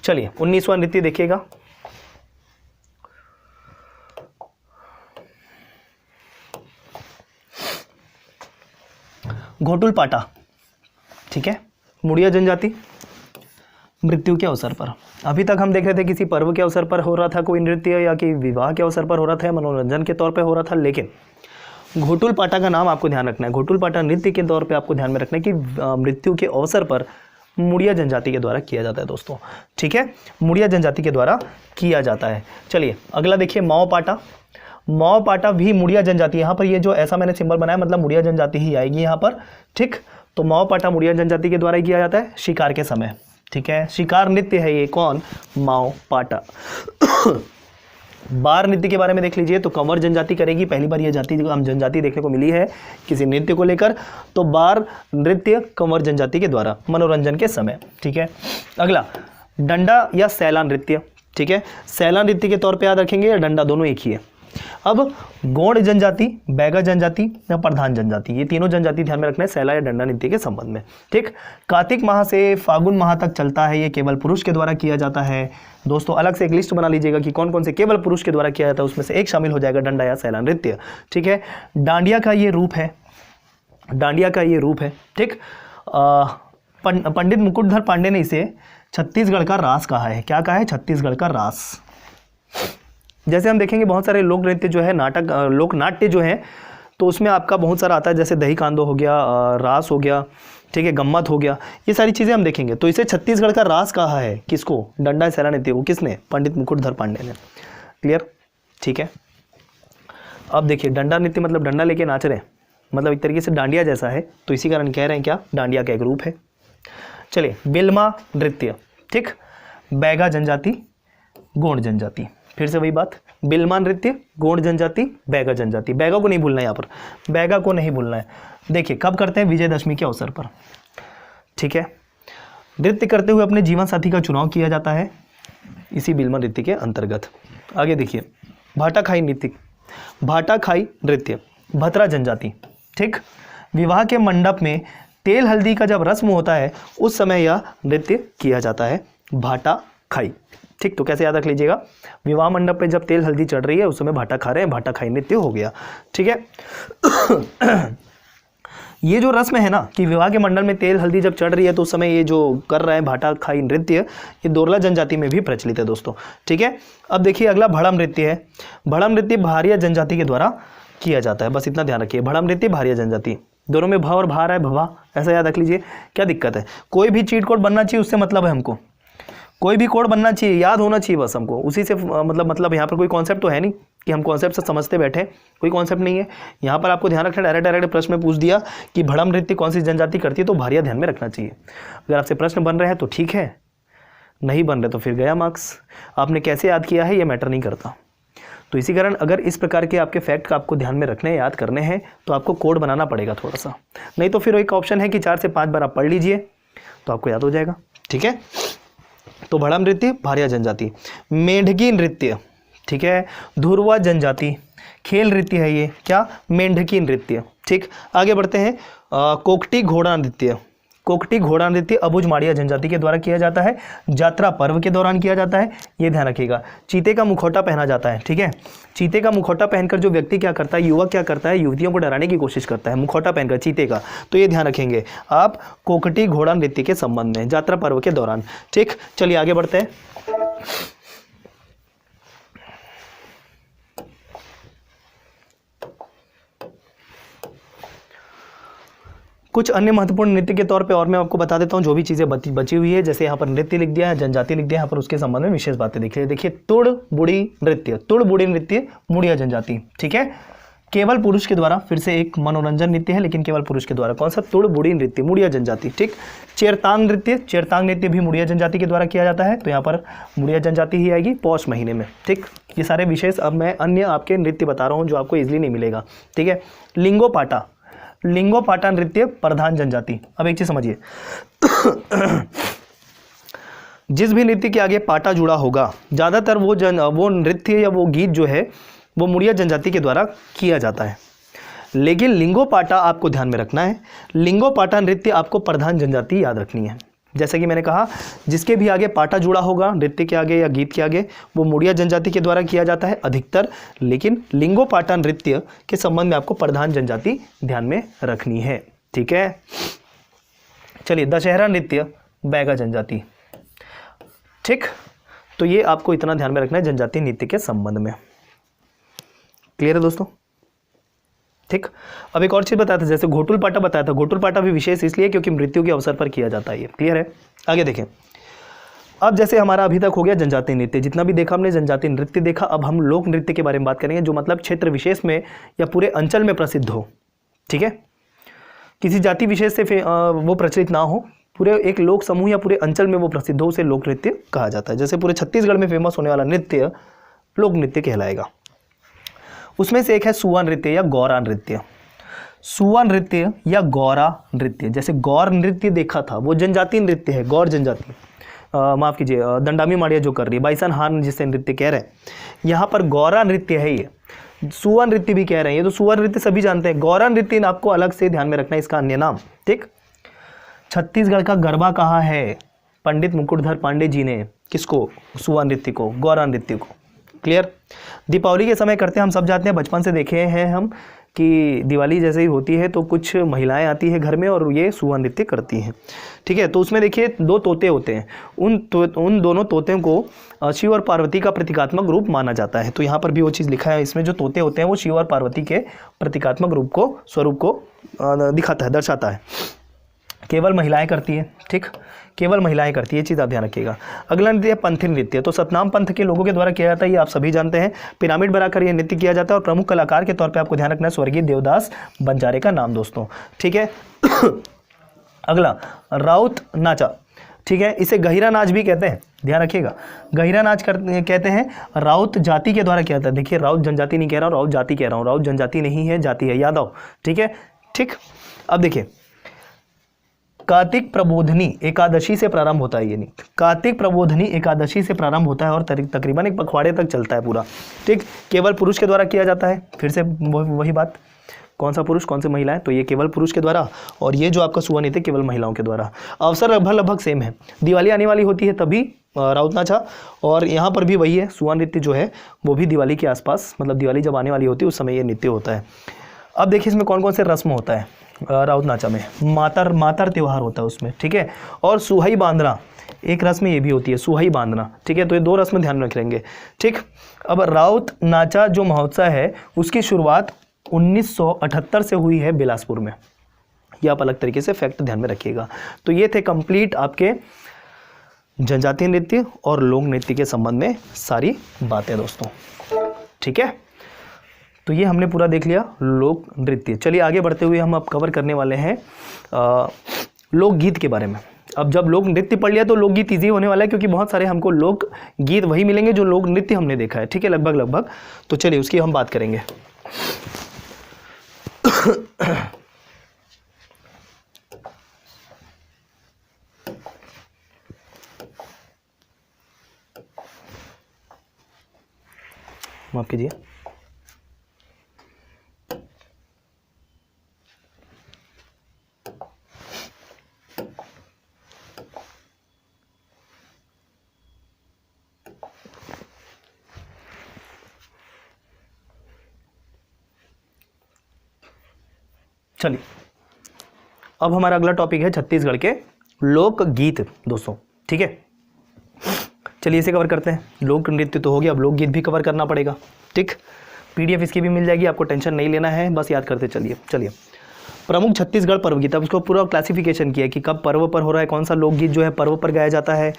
चलिए 19वां नृत्य देखिएगा। घोटुल पाटा। ठीक है, मुड़िया जनजाति मृत्यु के अवसर पर। अभी तक हम देख रहे थे किसी पर्व के अवसर पर हो रहा था कोई नृत्य, या कि विवाह के अवसर पर हो रहा था, मनोरंजन के तौर पे हो रहा था, लेकिन घोटुल पाटा का नाम आपको ध्यान रखना है। घोटुल पाटा नृत्य के तौर पे आपको ध्यान में रखना है कि मृत्यु के अवसर पर मुड़िया जनजाति के द्वारा किया जाता है दोस्तों। ठीक है, मुड़िया जनजाति के द्वारा किया जाता है। चलिए अगला देखिए, माओ पाटा। माओ पाटा भी मुड़िया जनजाति, यहाँ पर ये जो ऐसा मैंने सिंबल बनाया मतलब मुड़िया जनजाति ही आएगी यहाँ पर। ठीक, तो माओ पाटा मुड़िया जनजाति के द्वारा ही किया जाता है शिकार के समय। ठीक है, शिकार नृत्य है ये, कौन? माओ पाटा। बार नृत्य के बारे में देख लीजिए, तो कंवर जनजाति करेगी, पहली बार ये जाति हम जनजाति देखने को मिली है किसी नृत्य को लेकर, तो बार नृत्य कंवर जनजाति के द्वारा मनोरंजन के समय। ठीक है, अगला डंडा या सैला नृत्य। ठीक है, सैला नृत्य के तौर पे याद रखेंगे, या डंडा, दोनों एक ही है। अब गौड़ जनजाति, बैगा जनजाति या प्रधान जनजाति, ये तीनों जनजाति ध्यान में रखना है सैला या डंडा नृत्य के संबंध में। ठीक, कार्तिक माह से फागुन माह तक चलता है, ये केवल पुरुष के द्वारा किया जाता है दोस्तों। अलग से एक लिस्ट बना लीजिएगा कि कौन कौन से केवल पुरुष के द्वारा किया जाता है, उसमें से एक शामिल हो जाएगा डंडा या सैला नृत्य। ठीक है, डांडिया का ये रूप है, डांडिया का ये रूप है। ठीक, पंडित मुकुटधर पांडे ने इसे छत्तीसगढ़ का रास कहा है। क्या कहा है? छत्तीसगढ़ का रास। जैसे हम देखेंगे बहुत सारे लोक नृत्य जो है, नाटक, लोक नाट्य जो है, तो उसमें आपका बहुत सारा आता है, जैसे दही कांदो हो गया, रास हो गया, ठीक है, गम्मत हो गया, ये सारी चीज़ें हम देखेंगे। तो इसे छत्तीसगढ़ का रास कहा है, किसको? डंडा सैला नृत्य को। किसने? पंडित मुकुटधर पांडे ने। क्लियर? ठीक है, अब देखिए डंडा नृत्य मतलब डंडा लेके नाच रहे हैं, मतलब एक तरीके से डांडिया जैसा है, तो इसी कारण कह रहे हैं क्या? डांडिया का एक रूप है। चलिए बिल्मा नृत्य। ठीक, बैगा जनजाति, गोंड जनजाति, फिर से वही बात, बिल्मा नृत्य, गोंड जनजाति, बैगा जनजाति। बैगा को नहीं भूलना है, यहाँ पर बैगा को नहीं भूलना है। देखिए कब करते हैं? विजयदशमी के अवसर पर। ठीक है, नृत्य करते हुए अपने जीवन साथी का चुनाव किया जाता है इसी बिल्मा नृत्य के अंतर्गत। आगे देखिए, भाटाखाई नृत्य, भाटाखाई नृत्य, भतरा जनजाति। ठीक, विवाह के मंडप में तेल हल्दी का जब रस्म होता है उस समय यह नृत्य किया जाता है, भाटाखाई। ठीक, तो कैसे याद रख लीजिएगा? विवाह मंडप पे जब तेल हल्दी चढ़ रही है उस समय भाटा खा रहे हैं, भाटा खाई नृत्य हो गया। ठीक है। ये जो रस्म है ना कि विवाह के मंडल में तेल हल्दी जब चढ़ रही है तो उस समय ये जो कर रहे हैं भाटा खाई नृत्य, ये दोरला जनजाति में भी प्रचलित है दोस्तों। ठीक है, अब देखिए अगला भड़म नृत्य है। भड़म नृत्य भारिया जनजाति के द्वारा किया जाता है, बस इतना ध्यान रखिए। भड़म नृत्य भारिया जनजाति, दोनों में भ और भा रहा है, भवा, ऐसा याद रख लीजिए। क्या दिक्कत है? कोई भी चीट कोड बनना चाहिए, उससे मतलब है हमको। कोई भी कोड बनना चाहिए, याद होना चाहिए बस हमको, उसी से मतलब यहाँ पर कोई कॉन्सेप्ट तो है नहीं कि हम कॉन्सेप्ट से समझते बैठे, कोई कॉन्सेप्ट नहीं है यहाँ पर। आपको ध्यान रखना, डायरेक्ट प्रश्न में पूछ दिया कि भड़म नृत्य कौन सी जनजाति करती है, तो भारिया ध्यान में रखना चाहिए। अगर आपसे प्रश्न बन रहे हैं तो ठीक है, नहीं बन रहे तो फिर गया मार्क्स। आपने कैसे याद किया है ये मैटर नहीं करता। तो इसी कारण अगर इस प्रकार के आपके फैक्ट का आपको ध्यान में रखने, याद करने हैं, तो आपको कोड बनाना पड़ेगा थोड़ा सा, नहीं तो फिर एक ऑप्शन है कि 4 से 5 बार आप पढ़ लीजिए तो आपको याद हो जाएगा। ठीक है, तो भड़म नृत्य भारिया जनजाति, मेंढकी नृत्य, ठीक है, धुरवा जनजाति, खेल नृत्य है ये, क्या, मेंढकी नृत्य। ठीक, आगे बढ़ते हैं। कोकटी घोड़ा नृत्य, कोकटी घोड़ा नृत्य अबुझ माड़िया जनजाति के द्वारा किया जाता है, यात्रा पर्व के दौरान किया जाता है, ये ध्यान रखिएगा। चीते का मुखौटा पहना जाता है, ठीक है, चीते का मुखौटा पहनकर जो व्यक्ति क्या करता है, युवक क्या करता है, युवतियों को डराने की कोशिश करता है, मुखौटा पहनकर चीते का, तो ये ध्यान रखेंगे आप कोकटी घोड़ा नृत्य के संबंध में, यात्रा पर्व के दौरान। ठीक, चलिए आगे बढ़ते हैं। कुछ अन्य महत्वपूर्ण नृत्य के तौर पे और मैं आपको बता देता हूँ जो भी चीज़ें बची हुई है। जैसे यहाँ पर नृत्य लिख दिया है, जनजाति लिख दिया है, यहाँ पर उसके संबंध में विशेष बातें लिखी है। देखिए, तुड़ बुड़ी नृत्य, तुड़ बुड़ी नृत्य मुड़िया जनजाति, ठीक है, केवल पुरुष के द्वारा, फिर से एक मनोरंजन नृत्य है लेकिन केवल पुरुष के द्वारा। कौन सा, तुड़ बुड़ी नृत्य मुड़िया जनजाति। ठीक, चेरतांग नृत्य, चेरतांग नृत्य भी मुड़िया जनजाति के द्वारा किया जाता है, तो यहाँ पर मुड़िया जनजाति ही आएगी पौष महीने में। ठीक, ये सारे विशेष अब मैं अन्य आपके नृत्य बता रहा हूँ जो आपको इजिली नहीं मिलेगा। ठीक है, लिंगोपाटा, लिंगोपाटा नृत्य प्रधान जनजाति। अब एक चीज समझिए, जिस भी नृत्य के आगे पाटा जुड़ा होगा, ज्यादातर वो नृत्य या वो गीत जो है वो मुड़िया जनजाति के द्वारा किया जाता है। लेकिन लिंगोपाटा आपको ध्यान में रखना है, लिंगोपाटा नृत्य आपको प्रधान जनजाति याद रखनी है। जैसे कि मैंने कहा, जिसके भी आगे पाटा जुड़ा होगा नृत्य के आगे या गीत के आगे, वो मुड़िया जनजाति के द्वारा किया जाता है अधिकतर। लेकिन लिंगोपाटा नृत्य के संबंध में आपको प्रधान जनजाति ध्यान में रखनी है। ठीक है, चलिए, दशहरा नृत्य बैगा जनजाति। ठीक, तो ये आपको इतना ध्यान में रखना है जनजाति नृत्य के संबंध में। क्लियर है दोस्तों? ठीक, अब एक और चीज बताया था, जैसे घोटुल पाटा बताया था, घोटुल पाटा भी विशेष इसलिए क्योंकि मृत्यु के अवसर पर किया जाता है। ये क्लियर है? आगे देखें। अब जैसे हमारा अभी तक हो गया जनजाति नृत्य, जितना भी देखा हमने जनजाति नृत्य देखा। अब हम लोक नृत्य के बारे में बात करेंगे, जो मतलब क्षेत्र विशेष में या पूरे अंचल में प्रसिद्ध हो। ठीक है, किसी जाति विशेष से वो प्रचलित ना हो, पूरे एक लोक समूह या पूरे अंचल में वो प्रसिद्ध हो, उसे लोक नृत्य कहा जाता है। जैसे पूरे छत्तीसगढ़ में फेमस होने वाला नृत्य लोक नृत्य कहलाएगा। उसमें से एक है सुआ नृत्य या गौरा नृत्य। सुआ नृत्य या गौरा नृत्य, जैसे गौर नृत्य देखा था वो जनजाति नृत्य है, गौर जनजाति, माफ कीजिए, दंडामी माड़िया जो कर रही है, बाइसन हान जिससे नृत्य कह रहे हैं, यहाँ पर गौरा नृत्य है। ये सुआ नृत्य भी कह रहे हैं, ये तो सुआ नृत्य सभी जानते हैं। गौरा नृत्य आपको अलग से ध्यान में रखना है, इसका अन्य नाम। ठीक, छत्तीसगढ़ का गरबा कहा है पंडित मुकुटधर पांडे जी ने, किसको, सुआ नृत्य को, गौरा नृत्य को। क्लियर? दीपावली के समय करते हैं, हम सब जाते हैं, बचपन से देखे हैं हम कि दिवाली जैसे ही होती है तो कुछ महिलाएं आती है घर में और ये सुआ नृत्य करती हैं। ठीक है, तो उसमें देखिए 2 तोते होते हैं, उन दोनों तोतों को शिव और पार्वती का प्रतीकात्मक रूप माना जाता है। तो यहाँ पर भी वो चीज़ लिखा है, इसमें जो तोते होते हैं वो शिव और पार्वती के प्रतीकात्मक रूप को, स्वरूप को दिखाता है, दर्शाता है। केवल महिलाएं करती है। ठीक, केवल महिलाएं करती है, ये चीज़ आप ध्यान रखिएगा। अगला नृत्य है पंथी नृत्य, तो सतनाम पंथ के लोगों के द्वारा किया जाता है, ये आप सभी जानते हैं। पिरामिड बनाकर ये नृत्य किया जाता है और प्रमुख कलाकार के तौर पे आपको ध्यान रखना है स्वर्गीय देवदास बंजारे का नाम दोस्तों। ठीक है, अगला राउत नाचा। ठीक है, इसे गहिरा नाच भी कहते हैं, ध्यान रखिएगा, गहिरा नाच कहते हैं। राउत जाति के द्वारा किया जाता है। देखिए, राउत जनजाति नहीं कह रहा हूँ, राउत जाति कह रहा हूँ, राउत जनजाति नहीं है, जाति है, याद आओ। ठीक है, ठीक, अब देखिए, कार्तिक प्रबोधनी एकादशी से प्रारंभ होता है। ये नहीं, कार्तिक प्रबोधनी एकादशी से प्रारंभ होता है और तकरीबन एक पखवाड़े तक चलता है पूरा। ठीक, केवल पुरुष के द्वारा किया जाता है। फिर से वही बात, कौन सा पुरुष कौन से महिलाएं, तो ये केवल पुरुष के द्वारा, और ये जो आपका सुआ नृत्य केवल महिलाओं के द्वारा। अवसर लगभग सेम है, दिवाली आने वाली होती है तभी राउत नाचा, और यहाँ पर भी वही है, सुआ नृत्य जो है वो भी दिवाली के आसपास, मतलब दिवाली जब आने वाली होती है उस समय ये नृत्य होता है। अब देखिए इसमें कौन कौन से रस्म होता है राउत नाचा में। मातर त्यौहार होता है उसमें। ठीक है, और सुहाई बांधना एक रस्म ये भी होती है, सुहाई बांधना। ठीक है, तो ये 2 रस्म ध्यान में रखेंगे। ठीक, अब राउत नाचा जो महोत्सव है उसकी शुरुआत 1978 से हुई है बिलासपुर में। ये आप अलग तरीके से फैक्ट ध्यान में रखिएगा। तो ये थे कंप्लीट आपके जनजातीय नृत्य और लोक नृत्य के संबंध में सारी बातें दोस्तों। ठीक है, तो ये हमने पूरा देख लिया लोक नृत्य। चलिए आगे बढ़ते हुए हम अब कवर करने वाले हैं लोकगीत के बारे में। अब जब लोक नृत्य पढ़ लिया तो लोकगीत ईजी होने वाला है, क्योंकि बहुत सारे हमको लोक गीत वही मिलेंगे जो लोक नृत्य हमने देखा है। ठीक है, लगभग। तो चलिए उसकी हम बात करेंगे। माफ कीजिए। चलिए अब हमारा अगला टॉपिक है छत्तीसगढ़ के लोकगीत दोस्तों। ठीक है, चलिए इसे कवर करते हैं। लोक नृत्य तो हो गया, अब लोकगीत भी कवर करना पड़ेगा। ठीक, पीडीएफ इसकी भी मिल जाएगी, आपको टेंशन नहीं लेना है, बस याद करते चलिए। प्रमुख छत्तीसगढ़ पर्व गीत, अब उसको पूरा क्लासिफिकेशन किया कि कब पर्व पर हो रहा है, कौन सा लोकगीत जो है पर्व पर गाया जाता है,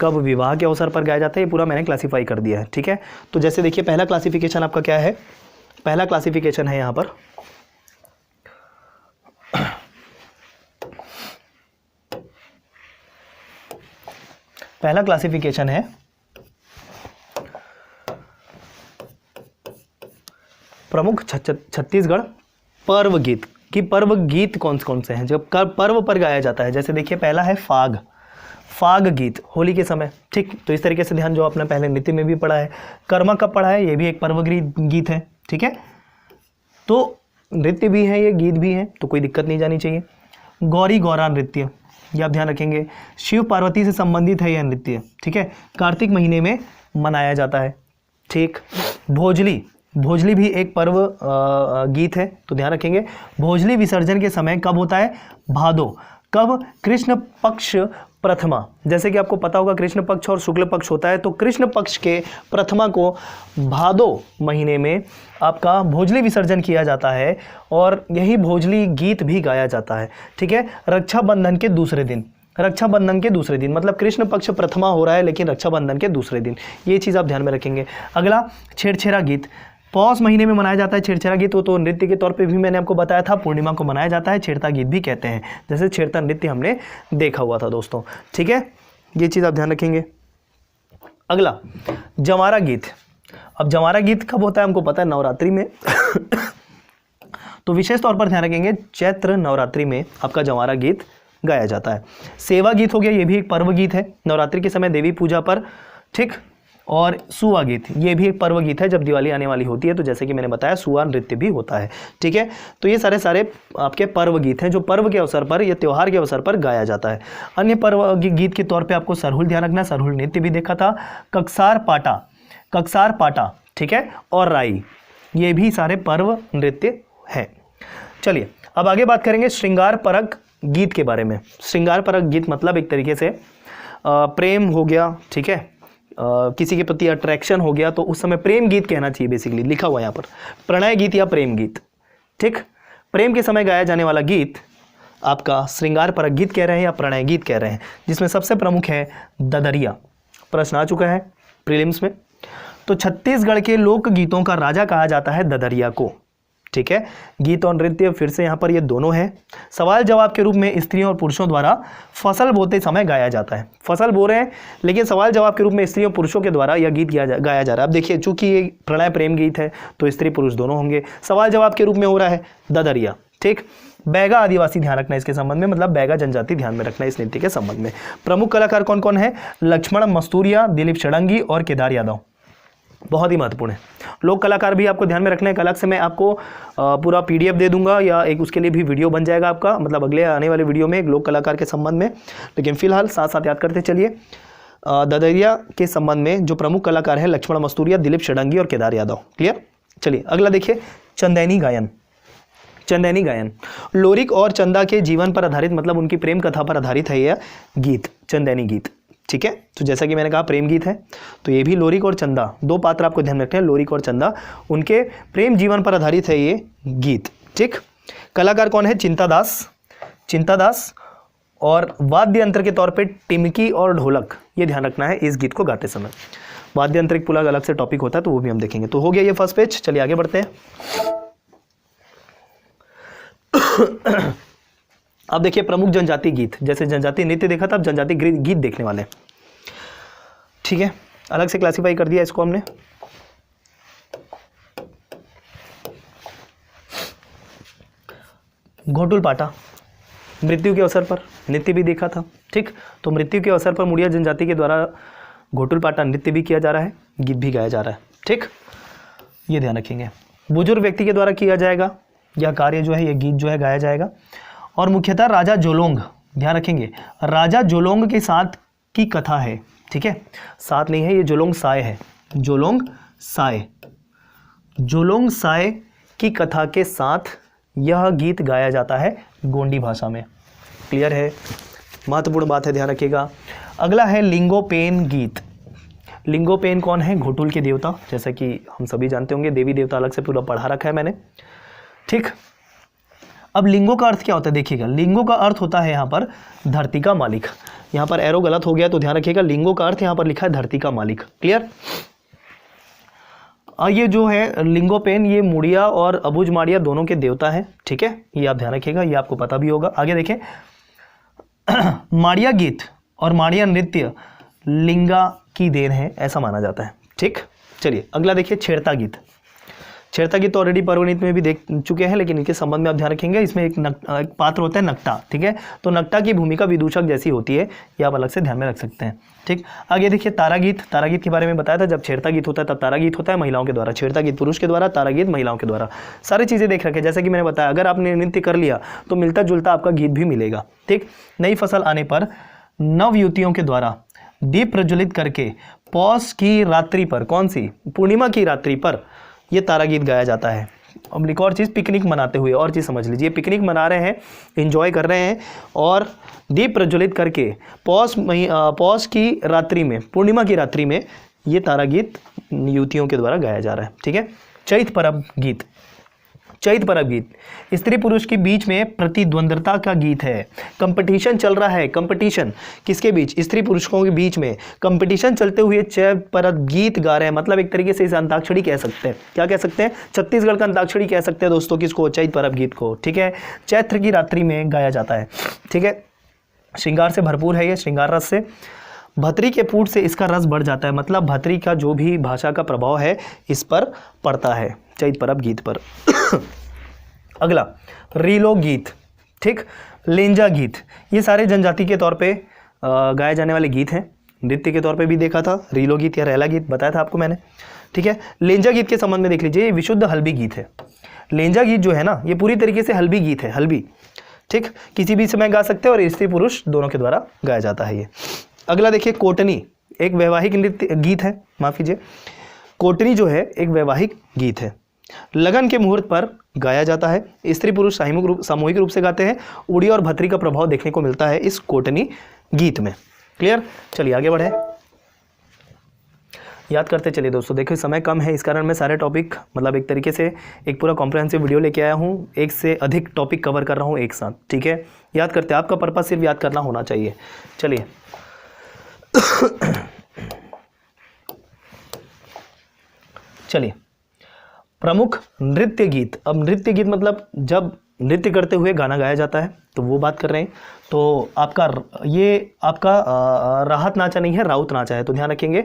कब विवाह के अवसर पर गाया जाता है, ये पूरा मैंने क्लासीफाई कर दिया है। ठीक है, तो जैसे देखिए पहला क्लासिफिकेशन आपका क्या है, पहला क्लासिफिकेशन है यहाँ पर पहला क्लासिफिकेशन है प्रमुख छत्तीसगढ़ पर्व गीत कि पर्व गीत कौन कौन से हैं जब पर्व पर गाया जाता है। जैसे देखिए पहला है फाग गीत, होली के समय। ठीक, तो इस तरीके से ध्यान जो आपने पहले नृत्य में भी पढ़ा है। कर्मा कब पढ़ा है, ये भी एक पर्व गीत है। ठीक है, तो नृत्य भी है, ये गीत भी है, तो कोई दिक्कत नहीं जानी चाहिए। गौरी गौरा नृत्य, ये आप ध्यान रखेंगे, शिव पार्वती से संबंधित है यह नृत्य। ठीक है, कार्तिक महीने में मनाया जाता है। ठीक, भोजली भी एक पर्व गीत है, तो ध्यान रखेंगे। भोजली विसर्जन के समय कब होता है, भादो। कब, कृष्ण पक्ष प्रथमा। जैसे कि आपको पता होगा कृष्ण पक्ष और शुक्ल पक्ष होता है, तो कृष्ण पक्ष के प्रथमा को भादो महीने में आपका भोजली विसर्जन किया जाता है और यही भोजली गीत भी गाया जाता है। ठीक है, रक्षाबंधन के दूसरे दिन, मतलब कृष्ण पक्ष प्रथमा हो रहा है लेकिन रक्षाबंधन के दूसरे दिन, ये चीज़ आप ध्यान में रखेंगे। अगला छेड़छेड़ा गीत, पौष महीने में मनाया जाता है छेड़छेड़ा गीत। वो तो नृत्य के तौर पे भी मैंने आपको बताया था, पूर्णिमा को मनाया जाता है, छेड़ता गीत भी कहते हैं, जैसे छेड़ता नृत्य हमने देखा हुआ था दोस्तों। ठीक है, ये चीज़ आप ध्यान रखेंगे। अगला जंवारा गीत, अब जंवारा गीत कब होता है हमको पता है, नवरात्रि में तो विशेष तौर पर ध्यान रखेंगे चैत्र नवरात्रि में आपका जंवारा गीत गाया जाता है। सेवा गीत हो गया, ये भी एक पर्व गीत है नवरात्रि के समय देवी पूजा पर। ठीक, और सुआ गीत, ये भी एक पर्व गीत है जब दिवाली आने वाली होती है, तो जैसे कि मैंने बताया सुआ नृत्य भी होता है। ठीक है, तो ये सारे आपके पर्व गीत हैं जो पर्व के अवसर पर या त्यौहार के अवसर पर गाया जाता है। अन्य पर्व गीत के तौर पे आपको सरहुल ध्यान रखना, सरहुल नृत्य भी देखा था। कक्सार पाटा, ठीक है, और राई, ये भी सारे पर्व नृत्य हैं। चलिए अब आगे बात करेंगे श्रृंगार परक गीत के बारे में। श्रृंगार परक गीत मतलब एक तरीके से प्रेम हो गया। ठीक है, किसी के प्रति अट्रैक्शन हो गया तो उस समय प्रेम गीत कहना चाहिए, बेसिकली लिखा हुआ यहाँ पर प्रणय गीत या प्रेम गीत। ठीक, प्रेम के समय गाया जाने वाला गीत आपका श्रृंगार परक गीत कह रहे हैं या प्रणय गीत कह रहे हैं, जिसमें सबसे प्रमुख है ददरिया। प्रश्न आ चुका है प्रीलिम्स में। तो छत्तीसगढ़ के लोक गीतों का राजा कहा जाता है ददरिया को। ठीक है, गीत और नृत्य फिर से यहाँ पर ये दोनों हैं। सवाल जवाब के रूप में स्त्रियों और पुरुषों द्वारा फसल बोते समय गाया जाता है। फसल बो रहे हैं लेकिन सवाल जवाब के रूप में स्त्रियों पुरुषों के द्वारा यह गीत गाया जा रहा है। अब देखिए चूंकि ये प्रणय प्रेम गीत है तो स्त्री पुरुष दोनों होंगे। सवाल जवाब के रूप में हो रहा है ददरिया। ठीक, बैगा आदिवासी ध्यान रखना इसके संबंध में, मतलब बैगा जनजाति ध्यान में रखना इस नृत्य के संबंध में। प्रमुख कलाकार कौन कौन है, लक्ष्मण मस्तूरिया, दिलीप षडंगी और केदार यादव। बहुत ही महत्वपूर्ण है। लोक कलाकार भी आपको ध्यान में रखना है। एक अलग से मैं आपको पूरा पीडीएफ दे दूंगा या एक उसके लिए भी वीडियो बन जाएगा आपका, मतलब अगले आने वाले वीडियो में एक लोक कलाकार के संबंध में। लेकिन फिलहाल साथ साथ याद करते चलिए। ददरिया के संबंध में जो प्रमुख कलाकार है लक्ष्मण मस्तूरिया, दिलीप षडंगी और केदार यादव। क्लियर। चलिए अगला देखिए, चंदैनी गायन लोरिक और चंदा के जीवन पर आधारित, मतलब उनकी प्रेम कथा पर आधारित है यह गीत, चंदैनी गीत। ठीक है, तो जैसा कि मैंने कहा प्रेम गीत है तो ये भी लोरिक और चंदा, दो पात्र आपको ध्यान रखते हैं, लोरिक और चंदा, उनके प्रेम जीवन पर आधारित है ये गीत। ठीक, कलाकार कौन है, चिंतादास और वाद्य यंत्र के तौर पे टिमकी और ढोलक, ये ध्यान रखना है इस गीत को गाते समय। वाद्य यंत्र एक पूरा अलग से टॉपिक होता है, तो वो भी हम देखेंगे। तो हो गया ये फर्स्ट पेज, चलिए आगे बढ़ते हैं। अब देखिए प्रमुख जनजाति गीत, जैसे जनजाति नृत्य देखा था, अब जनजाति गीत देखने वाले हैं, ठीक है। अलग से क्लासिफाई कर दिया इसको हमने। घोटुल पाटा, मृत्यु के अवसर पर नृत्य भी देखा था, ठीक। तो मृत्यु के अवसर पर मुड़िया जनजाति के द्वारा घोटुल पाटा नृत्य भी किया जा रहा है, गीत भी गाया जा रहा है, ठीक, ये ध्यान रखेंगे। बुजुर्ग व्यक्ति के द्वारा किया जाएगा यह कार्य जो है, यह गीत जो है गाया जाएगा। और मुख्यतः राजा जोलोंग, ध्यान रखेंगे, राजा जोलोंग के साथ की कथा है, ठीक है। साथ नहीं है, ये जोलोंग साय है, जोलोंग साय, जोलोंग साय की कथा के साथ यह गीत गाया जाता है गोंडी भाषा में। क्लियर है, महत्वपूर्ण बात है, ध्यान रखिएगा। अगला है लिंगोपेन गीत। लिंगोपेन कौन है? घोटुल के देवता, जैसा कि हम सभी जानते होंगे, देवी देवता अलग से पूरा पढ़ा रखा है मैंने, ठीक। अब लिंगो का अर्थ क्या होता है देखिएगा, लिंगो का अर्थ होता है यहाँ पर धरती का मालिक। यहाँ पर एरो गलत हो गया तो ध्यान रखिएगा, लिंगो का अर्थ यहाँ पर लिखा है धरती का मालिक। क्लियर। ये जो है लिंगोपेन, ये मुड़िया और अबुझ माड़िया दोनों के देवता हैं, ठीक है, ये आप ध्यान रखिएगा, ये आपको पता भी होगा। आगे देखें, माड़िया गीत और माड़िया नृत्य लिंगा की देन है, ऐसा माना जाता है, ठीक। चलिए अगला देखिए, छेड़ता गीत। छेड़ता गीत तो ऑलरेडी पर्वनीत में भी देख चुके हैं, लेकिन इनके संबंध में आप ध्यान रखेंगे। इसमें एक पात्र होता है नकटा, ठीक है, तो नकटा की भूमिका विदूषक जैसी होती है, ये आप अलग से ध्यान में रख सकते हैं, ठीक। आगे देखिए तारा गीत। तारा गीत के बारे में बताया था, जब छेड़ता गीत होता है तब तारा गीत होता है महिलाओं के द्वारा, छेड़ता गीत पुरुष के द्वारा, तारा गीत महिलाओं के द्वारा। सारी चीज़ें देख रखे, जैसे कि मैंने बताया, अगर आपने नृत्य कर लिया तो मिलता जुलता आपका गीत भी मिलेगा, ठीक। नई फसल आने पर नव युवतियों के द्वारा दीप प्रज्वलित करके पौष की रात्रि पर, कौन सी? पूर्णिमा की रात्रि पर यह तारा गीत गाया जाता है। अब एक और चीज़, पिकनिक मनाते हुए, और चीज़ समझ लीजिए, पिकनिक मना रहे हैं, एंजॉय कर रहे हैं, और दीप प्रज्वलित करके पौष की रात्रि में, पूर्णिमा की रात्रि में ये तारा गीत युवतियों के द्वारा गाया जा रहा है, ठीक है। चैत परब गीत। चैत परब गीत स्त्री पुरुष के बीच में प्रतिद्वंद्वता का गीत है, कंपटीशन चल रहा है, कंपटीशन किसके बीच? स्त्री पुरुषों के बीच में कंपटीशन चलते हुए चैत परब गीत गा रहे हैं। मतलब एक तरीके से इसे अंताक्षरी कह सकते हैं। क्या कह सकते हैं? छत्तीसगढ़ का अंताक्षरी कह सकते हैं दोस्तों, किसको? चैत परब गीत को, ठीक है। चैत्र की रात्रि में गाया जाता है, ठीक है। श्रृंगार से भरपूर है ये, श्रृंगार रस से। भतरी के फूट से इसका रस बढ़ जाता है, मतलब भतरी का जो भी भाषा का प्रभाव है इस पर पड़ता है, चैत परब गीत पर। अगला रीलो गीत, ठीक। लेंजा गीत, ये सारे जनजाति के तौर पे गाए जाने वाले गीत हैं। नृत्य के तौर पे भी देखा था, रीलो गीत या रैला गीत बताया था आपको मैंने, ठीक है। लेंजा गीत के संबंध में देख लीजिए, ये विशुद्ध हल्बी गीत है। लेंजा गीत जो है ना, ये पूरी तरीके से हल्बी गीत है, हल्बी, ठीक। किसी भी समय गा सकते हैं और स्त्री पुरुष दोनों के द्वारा गाया जाता है ये। अगला देखिए कोटनी, एक वैवाहिक नृत्य गीत है, माफ कीजिए, कोटनी जो है एक वैवाहिक गीत है। लगन के मुहूर्त पर गाया जाता है, स्त्री पुरुष सामूहिक रूप से गाते हैं। उड़ी और भतरी का प्रभाव देखने को मिलता है इस कोटनी गीत में। क्लियर। चलिए आगे बढ़े, याद करते चलिए दोस्तों। देखिए समय कम है, इस कारण मैं सारे टॉपिक, मतलब एक तरीके से एक पूरा कॉम्प्रिहेंसिव वीडियो लेके आया हूँ, एक से अधिक टॉपिक कवर कर रहा हूँ एक साथ, ठीक है। याद करते, आपका पर्पज सिर्फ याद करना होना चाहिए। चलिए चलिए प्रमुख नृत्य गीत। अब नृत्य गीत मतलब जब नृत्य करते हुए गाना गाया जाता है, तो वो बात कर रहे हैं। तो आपका ये आपका राहत नाचा नहीं है, राउत नाचा है, तो ध्यान रखेंगे,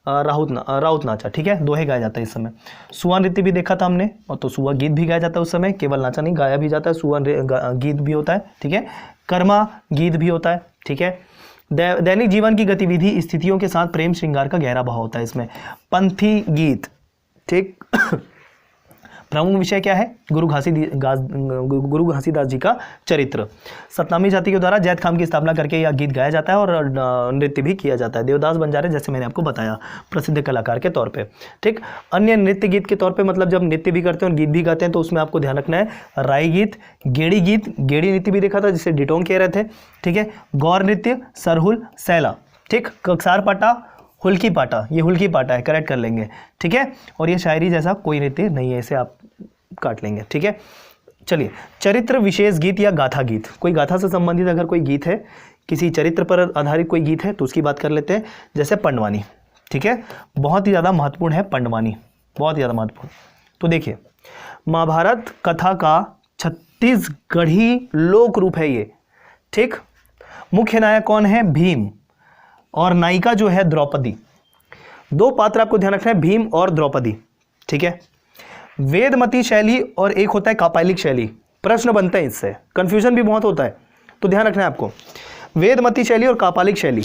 राउत नाचा, ठीक है। दोहे गाया जाता है इस समय। सुआ नृत्य भी देखा था हमने, और तो सुआ गीत भी गाया जाता है उस समय, केवल नाचा नहीं, गाया भी जाता है, सुआ गीत भी होता है, ठीक है। कर्मा गीत भी होता है, ठीक है। दैनिक जीवन की गतिविधि स्थितियों के साथ प्रेम श्रृंगार का गहरा भाव होता है इसमें। पंथी गीत, ठीक। प्रमुख विषय क्या है? गुरु घासीदास जी का चरित्र। सतनामी जाति के द्वारा जैत खाम की स्थापना करके यह गीत गाया जाता है और नृत्य भी किया जाता है। देवदास बंजारे, जैसे मैंने आपको बताया, प्रसिद्ध कलाकार के तौर पे, ठीक। अन्य नृत्य गीत के तौर पे, मतलब जब नृत्य भी करते हैं और गीत भी गाते हैं, तो उसमें आपको ध्यान रखना है राई गीत, गेड़ी गीत, गेड़ी नृत्य भी देखा था जिसे डिटोंग कह रहे थे, ठीक है। गौर नृत्य, सरहुल, सैला, ठीक। कक्सार पाटा, हुल्की पाटा, ये हुल्की पाटा है, करेक्ट कर लेंगे, ठीक है। और ये शायरी जैसा कोई नृत्य नहीं है, इसे आप काट लेंगे, ठीक है। चलिए, चरित्र विशेष गीत या गाथा गीत, कोई गाथा से संबंधित अगर कोई गीत है, किसी चरित्र पर आधारित कोई गीत है तो उसकी बात कर लेते हैं, जैसे पंडवानी। ठीक है, बहुत ही ज़्यादा महत्वपूर्ण है पंडवानी, बहुत ही ज़्यादा महत्वपूर्ण। तो देखिए, महाभारत कथा का छत्तीसगढ़ी लोक रूप है ये। ठीक, मुख्य नायक कौन है? भीम, और नायिका जो है द्रौपदी। दो पात्र आपको ध्यान रखना है, भीम और द्रौपदी। ठीक है, वेदमती शैली और एक होता है कापालिक शैली। प्रश्न बनते हैं इससे, कंफ्यूजन भी बहुत होता है, तो ध्यान रखना है आपको। वेदमती शैली और कापालिक शैली।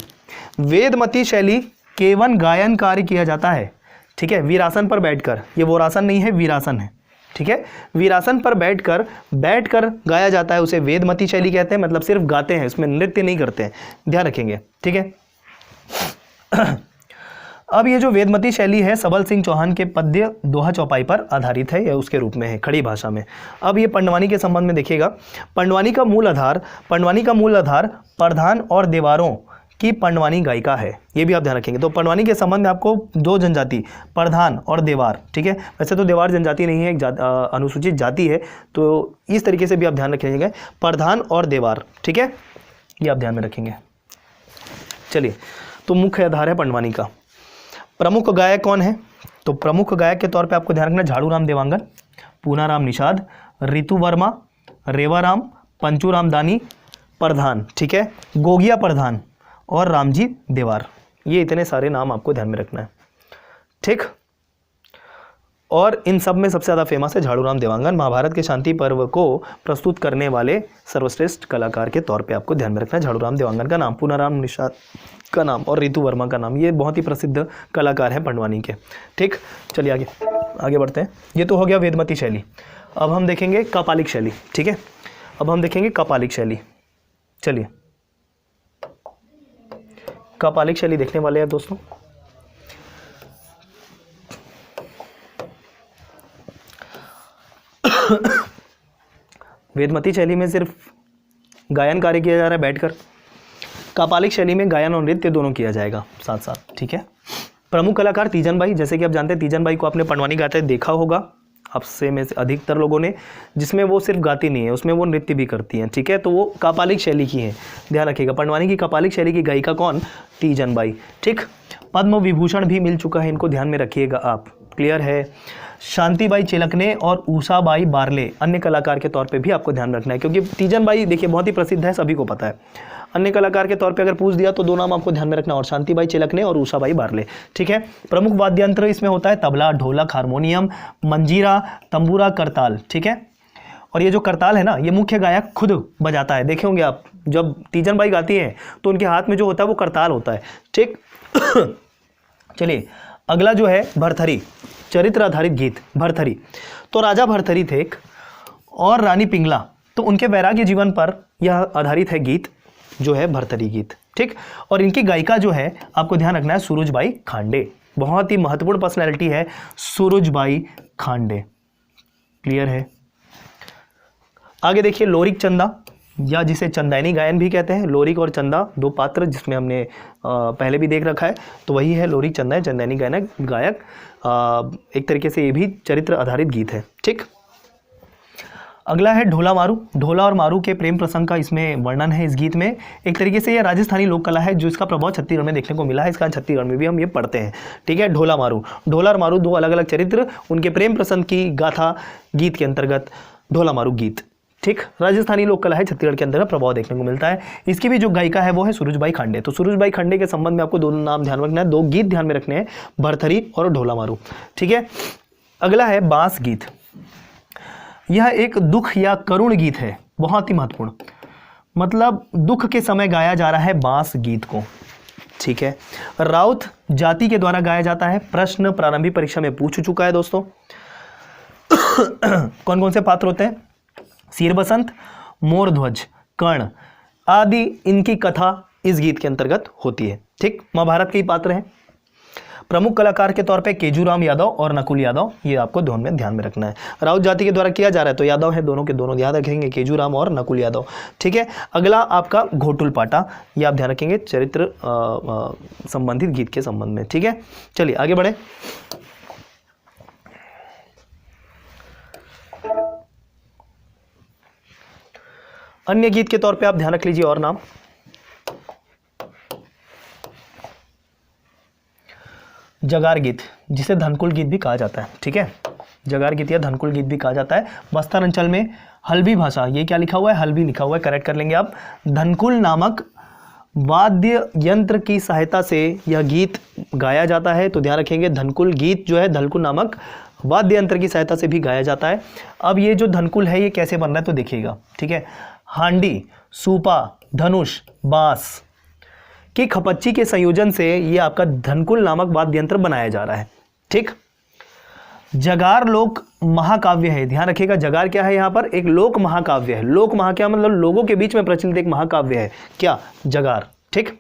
वेदमती शैली केवल गायन कार्य किया जाता है। ठीक है, वीरासन पर बैठकर, ये वोरासन नहीं है, वीरासन है। ठीक है, वीरासन पर बैठकर गाया जाता है, उसे वेदमती शैली कहते हैं। मतलब सिर्फ गाते हैं, उसमें नृत्य नहीं करते हैं, ध्यान रखेंगे। ठीक है, अब ये जो वेदमती शैली है सबल सिंह चौहान के पद्य दोहा चौपाई पर आधारित है, या उसके रूप में है, खड़ी भाषा में। अब ये पंडवानी के संबंध में देखिएगा, पंडवानी का मूल आधार प्रधान और देवारों की पंडवानी गायिका है, ये भी आप ध्यान रखेंगे। तो पंडवानी के संबंध में आपको दो जनजाति, प्रधान और देवार। ठीक है, वैसे तो देवार जनजाति नहीं है, एक अनुसूचित जाति है, तो इस तरीके से भी आप ध्यान रखेंगे, प्रधान और देवार। ठीक है, ये आप ध्यान में रखेंगे। चलिए, तो मुख्य आधार है पंडवानी का। प्रमुख गायक कौन है? तो प्रमुख गायक के तौर पे आपको ध्यान रखना, झाड़ूराम देवांगन, पूनाराम निषाद, ऋतु वर्मा, रेवाराम, पंचूराम दानी, प्रधान। ठीक है, गोगिया प्रधान और रामजी देवार। ये इतने सारे नाम आपको ध्यान में रखना है। ठीक, और इन सब में सबसे ज़्यादा फेमस है झाड़ूराम देवांगन। महाभारत के शांति पर्व को प्रस्तुत करने वाले सर्वश्रेष्ठ कलाकार के तौर पे आपको ध्यान में रखना है झाड़ूराम देवांगन का नाम, पूनाराम निषाद का नाम और ऋतु वर्मा का नाम। ये बहुत ही प्रसिद्ध कलाकार हैं पंडवानी के। ठीक, चलिए आगे बढ़ते हैं। ये तो हो गया वेदमती शैली। अब हम देखेंगे कापालिक शैली। ठीक है, अब हम देखेंगे कापालिक शैली। चलिए, कापालिक शैली देखने वाले हैं दोस्तों। वेदमती शैली में सिर्फ गायन कार्य किया जा रहा है बैठकर। कापालिक शैली में गायन और नृत्य दोनों किया जाएगा साथ साथ। ठीक है, प्रमुख कलाकार तीजन बाई, जैसे कि आप जानते हैं तीजन बाई को आपने पंडवानी गाते देखा होगा आपसे में से अधिकतर लोगों ने, जिसमें वो सिर्फ गाती नहीं है, उसमें वो नृत्य भी करती हैं। ठीक है, तो वो कापालिक शैली की हैं, ध्यान रखिएगा। पंडवानी की कापालिक शैली की गायिका कौन? तीजन बाई। ठीक, पद्म विभूषण भी मिल चुका है, इनको ध्यान में रखिएगा आप, क्लियर है। शांतिबाई चिलकने और उषाबाई बारले अन्य कलाकार के तौर पे भी आपको ध्यान रखना है, क्योंकि तीजन बाई देखिए बहुत ही प्रसिद्ध है, सभी को पता है। अन्य कलाकार के तौर पे अगर पूछ दिया तो दो नाम आपको ध्यान में रखना, और शांतिबाई चिलकने और उषाबाई बारले। ठीक है, प्रमुख वाद्य यंत्र इसमें होता है तबला, ढोलक, हारमोनियम, मंजीरा, तंबूरा, करताल। ठीक है, और ये जो करताल है ना, ये मुख्य गायक खुद बजाता है। देखे होंगे आप, जब तीजन बाई गाती हैं तो उनके हाथ में जो होता है वो करताल होता है। ठीक, चलिए अगला जो है भरथरी, चरित्र आधारित गीत। भरथरी, तो राजा भरथरी थे एक और रानी पिंगला, तो उनके वैराग्य जीवन पर यह आधारित है गीत जो है भरथरी गीत। ठीक, और इनकी गायिका जो है आपको ध्यान रखना है सूरजबाई खांडे। बहुत ही महत्वपूर्ण पर्सनैलिटी है सूरजबाई खांडे, क्लियर है। आगे देखिए लोरिक चंदा, या जिसे चंदैनी गायन भी कहते हैं। लोरिक और चंदा दो पात्र जिसमें हमने पहले भी देख रखा है, तो वही है लोरिक चंदा, चंदैनी गायक। एक तरीके से ये भी चरित्र आधारित गीत है। ठीक, अगला है ढोला मारू। ढोला और मारू के प्रेम प्रसंग का इसमें वर्णन है इस गीत में। एक तरीके से ये राजस्थानी लोक कला है जो इसका प्रभाव छत्तीसगढ़ में देखने को मिला है, इसका छत्तीसगढ़ में भी हम ये पढ़ते हैं। ठीक है, ढोला मारू, ढोला और मारू दो अलग अलग चरित्र, उनके प्रेम प्रसंग की गाथा गीत के अंतर्गत ढोला मारू गीत। ठीक, राजस्थानी लोक कला है, छत्तीसगढ़ के अंदर प्रभाव देखने को मिलता है। इसकी भी जो गायिका है वो है सूरजबाई खांडे। तो सूरजबाई खांडे के संबंध में आपको दो नाम ध्यान रखना है, दो गीत ध्यान में रखने हैं, भरथरी और ढोला मारू। ठीक है, अगला है बांस गीत। यह एक दुख या करुण गीत है, बहुत ही महत्वपूर्ण, मतलब दुख के समय गाया जा रहा है बांस गीत को। ठीक है, राउत जाति के द्वारा गाया जाता है। प्रश्न प्रारंभिक परीक्षा में पूछ चुका है दोस्तों। कौन कौन से पात्र होते हैं? शीरबसंत, मोरध्वज, कर्ण आदि, इनकी कथा इस गीत के अंतर्गत होती है। ठीक, महाभारत के ही पात्र हैं। प्रमुख कलाकार के तौर पे केजूराम यादव और नकुल यादव, ये आपको ध्यान में रखना है। राउत जाति के द्वारा किया जा रहा है तो यादव है, दोनों के दोनों याद रखेंगे, केजूराम और नकुल यादव। ठीक है, अगला आपका घोटुल पाटा, ये आप ध्यान रखेंगे चरित्र संबंधित गीत के संबंध में। ठीक है, चलिए आगे बढ़े। अन्य गीत के तौर पे आप ध्यान रख लीजिए और नाम, जगार गीत, जिसे धनकुल गीत भी कहा जाता है। ठीक है, जगार गीत या धनकुल गीत भी कहा जाता है। बस्तर अंचल में हल्बी भाषा, ये क्या लिखा हुआ है, हल्बी लिखा हुआ है, करेक्ट कर लेंगे आप। धनकुल नामक वाद्य यंत्र की सहायता से यह गीत गाया जाता है। तो ध्यान रखेंगे, धनकुल गीत जो है धनकुल नामक वाद्य यंत्र की सहायता से भी गाया जाता है। अब ये जो धनकुल है ये कैसे बन रहा है तो देखिएगा। ठीक है, हांडी, सूपा, धनुष, बांस की खपच्ची के संयोजन से ये आपका धनकुल नामक वाद्य यंत्र बनाया जा रहा है। ठीक, जगार लोक महाकाव्य है। ध्यान रखिएगा, जगार क्या है, यहाँ पर एक लोक महाकाव्य है। लोक महा क्या मतलब, लोगों के बीच में प्रचलित एक महाकाव्य है क्या, जगार। ठीक,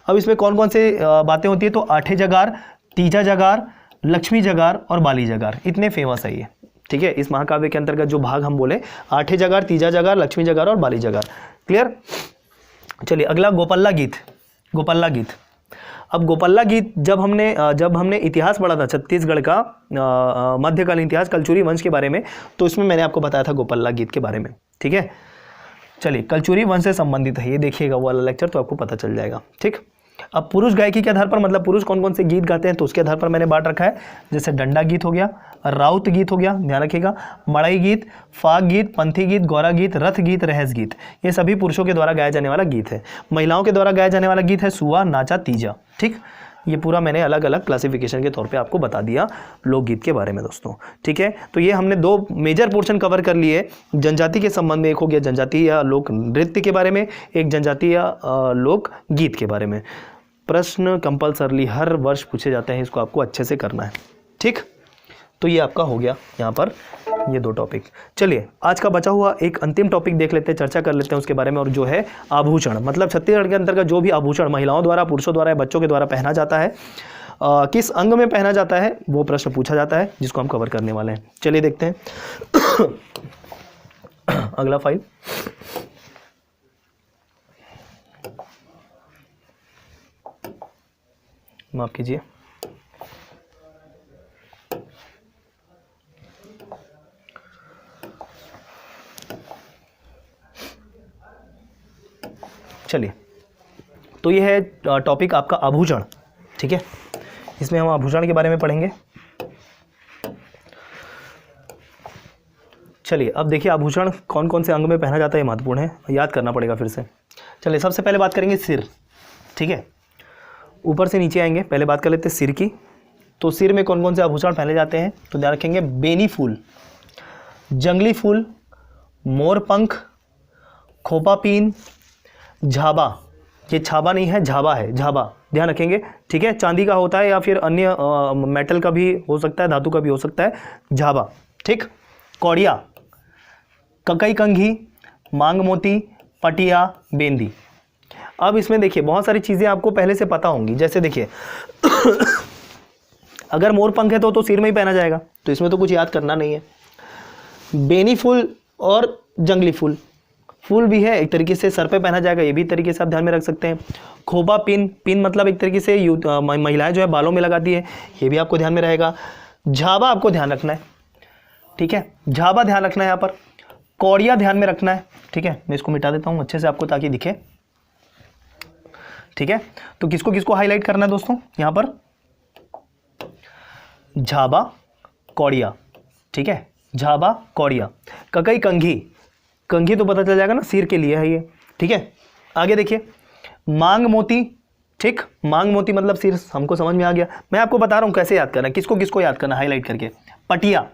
अब इसमें कौन कौन से बातें होती है तो आठे जगार, तीजा जगार, लक्ष्मी जगार और बाली जगार, इतने फेमस है ये। ठीक है, इस महाकाव्य के अंतर्गत जो भाग हम बोले, आठे जगार, तीजा जगार, लक्ष्मी जगार और बाली जगार। क्लियर। चलिए अगला गोपल्ला गीत। गोपल्ला गीत, अब गोपल्ला गीत जब हमने इतिहास पढ़ा था छत्तीसगढ़ का मध्यकालीन इतिहास कलचुरी वंश के बारे में, तो इसमें मैंने आपको बताया था गोपल्ला गीत के बारे में। ठीक है, चलिए कलचुरी वंश से संबंधित है, ये देखिएगा वो वाला लेक्चर तो आपको पता चल जाएगा। ठीक, अब पुरुष गायकी के आधार पर, मतलब पुरुष कौन कौन से गीत गाते हैं तो उसके आधार पर मैंने बांट रखा है। जैसे डंडा गीत हो गया, राउत गीत हो गया, ध्यान रखिएगा, मड़ई गीत, फाग गीत, पंथी गीत, गौरा गीत, रथ गीत, रहस गीत, ये सभी पुरुषों के द्वारा गाया जाने वाला गीत है। महिलाओं के द्वारा गाया जाने वाला गीत है सुआ, नाचा, तीजा। ठीक, ये पूरा मैंने अलग अलग क्लासिफिकेशन के तौर पे आपको बता दिया लोकगीत के बारे में दोस्तों। ठीक है, तो ये हमने दो मेजर पोर्शन कवर कर लिए जनजाति के संबंध में। एक हो गया जनजाति या लोक नृत्य के बारे में, एक जनजाति या लोक गीत के बारे में। प्रश्न कंपल्सरली हर वर्ष पूछे जाते हैं, इसको आपको अच्छे से करना है। ठीक, तो ये आपका हो गया यहाँ पर ये दो टॉपिक। चलिए आज का बचा हुआ एक अंतिम टॉपिक देख लेते हैं, चर्चा कर लेते हैं उसके बारे में, और जो है आभूषण। मतलब छत्तीसगढ़ के अंतर्गत जो भी आभूषण महिलाओं द्वारा, पुरुषों द्वारा या बच्चों के द्वारा पहना जाता है, किस अंग में पहना जाता है, वो प्रश्न पूछा जाता है, जिसको हम कवर करने वाले हैं। चलिए देखते हैं अगला फाइल। माफ कीजिए, चलिए तो ये है टॉपिक आपका आभूषण। ठीक है, इसमें हम आभूषण के बारे में पढ़ेंगे। चलिए अब देखिए आभूषण कौन कौन से अंग में पहना जाता है, महत्वपूर्ण है, याद करना पड़ेगा फिर से। चलिए सबसे पहले बात करेंगे सिर। ठीक है, ऊपर से नीचे आएंगे, पहले बात कर लेते हैं सिर की। तो सिर में कौन कौन से आभूषण पहने जाते हैं तो ध्यान रखेंगे, बेनी फूल, जंगली फूल, मोर पंख, खोपा पीन, झाबा, ये छाबा नहीं है झाबा है, झाबा, ध्यान रखेंगे। ठीक है, चांदी का होता है या फिर अन्य मेटल का भी हो सकता है, धातु का भी हो सकता है, झाबा। ठीक, कौड़िया, ककई कंघी, मांग मोती, पटिया, बेंदी। अब इसमें देखिए बहुत सारी चीज़ें आपको पहले से पता होंगी। जैसे देखिए अगर मोर पंख है तो सिर में ही पहना जाएगा, तो इसमें तो कुछ याद करना नहीं है। बेनी फूल और जंगली फूल, फूल भी है एक तरीके से, सर पे पहना जाएगा, ये भी तरीके से आप ध्यान में रख सकते हैं। खोपा पिन, पिन मतलब एक तरीके से महिलाएं जो है बालों में लगाती है, ये भी आपको ध्यान में रहेगा। झाबा आपको ध्यान रखना है। ठीक है, झाबा ध्यान रखना है यहाँ पर। कौड़िया ध्यान में रखना है। ठीक है, मैं इसको मिटा देता हूँ अच्छे से आपको ताकि दिखे। ठीक है, तो किसको किसको हाईलाइट करना है दोस्तों यहाँ पर, झाबा, कौड़िया। ठीक है, झाबा, कौड़िया। ककई कंघी, कंघी तो पता चल जाएगा ना, सिर के लिए है ये। ठीक है, आगे देखिए मांग मोती। ठीक, मांग मोती मतलब सिर, हमको समझ में आ गया। मैं आपको बता रहा हूँ कैसे याद करना है, किसको किसको याद करना, हाईलाइट करके। पटिया,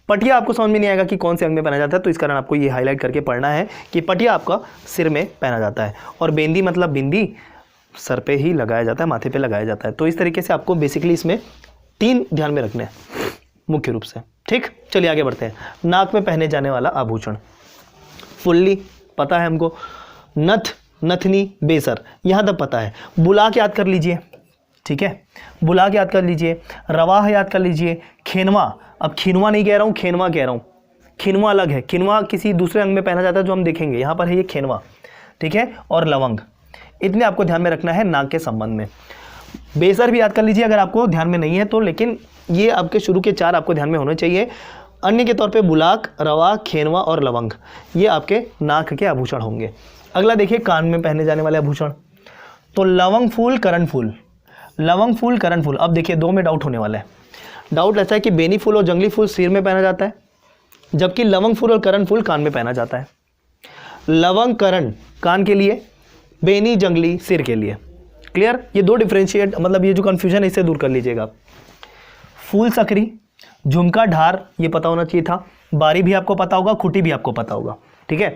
पटिया आपको समझ में नहीं आएगा कि कौन से अंग में पहना जाता है, तो इस कारण आपको ये हाईलाइट करके पढ़ना है कि पटिया आपका सिर में पहना जाता है। और बेंदी मतलब बिंदी सर पे ही लगाया जाता है, माथे पे लगाया जाता है। तो इस तरीके से आपको बेसिकली इसमें 3 ध्यान में रखने हैं मुख्य रूप से। ठीक, चलिए आगे बढ़ते हैं। नाक में पहने जाने वाला आभूषण, फुल्ली पता है हमको, नथ, नथनी, बेसर, यहाँ तक पता है। बुला के याद कर लीजिए। ठीक है, बुला के याद कर लीजिए। रवाह याद कर लीजिए। खेनवा, अब खिनवा नहीं कह रहा हूँ, खेनवा कह रहा हूँ। खिनवा अलग है, खिनवा किसी दूसरे अंग में पहना जाता है जो हम देखेंगे, यहाँ पर है ये खेनवा। ठीक है, और लवंग, इतने आपको ध्यान में रखना है नाक के संबंध में। बेसर भी याद कर लीजिए अगर आपको ध्यान में नहीं है तो, लेकिन ये आपके शुरू के 4 आपको ध्यान में होने चाहिए। अन्य के तौर पे बुलाक, रवा, खेनवा और लवंग, ये आपके नाक के आभूषण होंगे। अगला देखिए कान में पहने जाने वाले आभूषण, तो लवंग फूल, करण फूल, लवंग फूल, करण फूल। अब देखिए दो में डाउट होने वाला है। डाउट ऐसा है कि बेनी फूल और जंगली फूल सिर में पहना जाता है, जबकि लवंग फूल और करण फूल कान में पहना जाता है। लवंग करण कान के लिए, बेनी जंगली सिर के लिए। क्लियर? ये दो डिफरेंशिएट, मतलब ये जो कन्फ्यूजन है इसे दूर कर लीजिएगा। फूल सकरी, झुमका, ढार, ये पता होना चाहिए था। बारी भी आपको पता होगा, खुटी भी आपको पता होगा। ठीक है,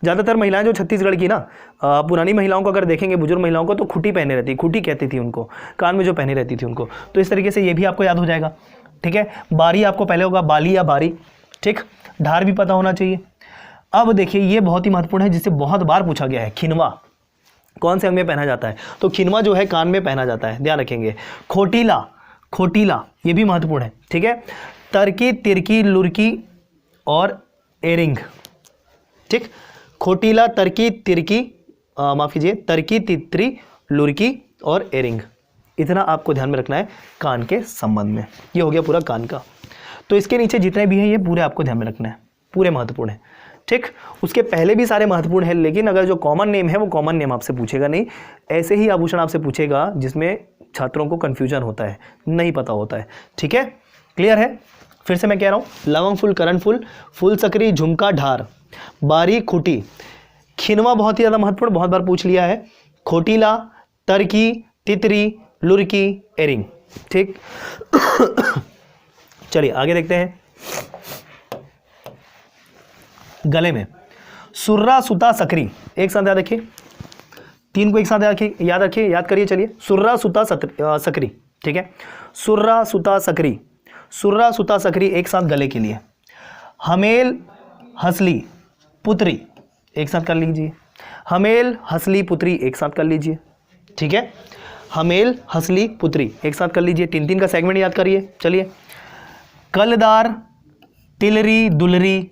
ज़्यादातर महिलाएं जो छत्तीसगढ़ की ना पुरानी महिलाओं को अगर देखेंगे, बुजुर्ग महिलाओं को, तो खुटी पहने रहती, खुटी कहती थी उनको, कान में जो पहने रहती थी उनको। तो इस तरीके से ये भी आपको याद हो जाएगा। ठीक है, बारी आपको पहले होगा, बाली या बारी। ठीक, ढार भी पता होना चाहिए। अब देखिए ये बहुत ही महत्वपूर्ण है, जिससे बहुत बार पूछा गया है, खिनवा कौन से अंग में पहना जाता है? तो खिनवा जो है कान में पहना जाता है, ध्यान रखेंगे। खोटीला, खोटीला ये भी महत्वपूर्ण है। ठीक है, तरकी, तिरकी, लुरकी और एरिंग। ठीक, खोटीला, तरकी, तिरकी, माफ कीजिए, तरकी, तितरी, लुरकी और एरिंग। इतना आपको ध्यान में रखना है कान के संबंध में। ये हो गया पूरा कान का। तो इसके नीचे जितने भी हैं ये पूरे आपको ध्यान में रखना है, पूरे महत्वपूर्ण है। ठीक, उसके पहले भी सारे महत्वपूर्ण है, लेकिन अगर जो कॉमन नेम है वो कॉमन नेम आपसे पूछेगा नहीं, ऐसे ही आभूषण आपसे पूछेगा जिसमें छात्रों को कन्फ्यूजन होता है, नहीं पता होता है। ठीक है, क्लियर है? फिर से मैं कह रहा हूँ, लवंग फूल, करण फूल, फूल सकरी, झुमका, ढार, बारी, खुटी, खिनवा बहुत ही ज़्यादा महत्वपूर्ण, बहुत बार पूछ लिया है, खोटीला, तरकी, तितरी, लुरकी, एरिंग। ठीक चलिए आगे देखते हैं। गले में सुर्रा, सुता, सकरी, एक साथ याद रखिए, तीन को एक साथ याद रखिए, याद करिए। चलिए, सुर्रा, सुता, सकरी। ठीक है, सुर्रा, सुता, सकरी, सुर्रा, सुता, सकरी एक साथ गले के लिए। हमेल, हसली, पुत्री एक साथ कर लीजिए। हमेल, हसली, पुत्री एक साथ कर लीजिए। ठीक है, हमेल, हसली, पुत्री एक साथ कर लीजिए। तीन तीन का सेगमेंट याद करिए। चलिए, कलदार, तिलरी, दुलरी,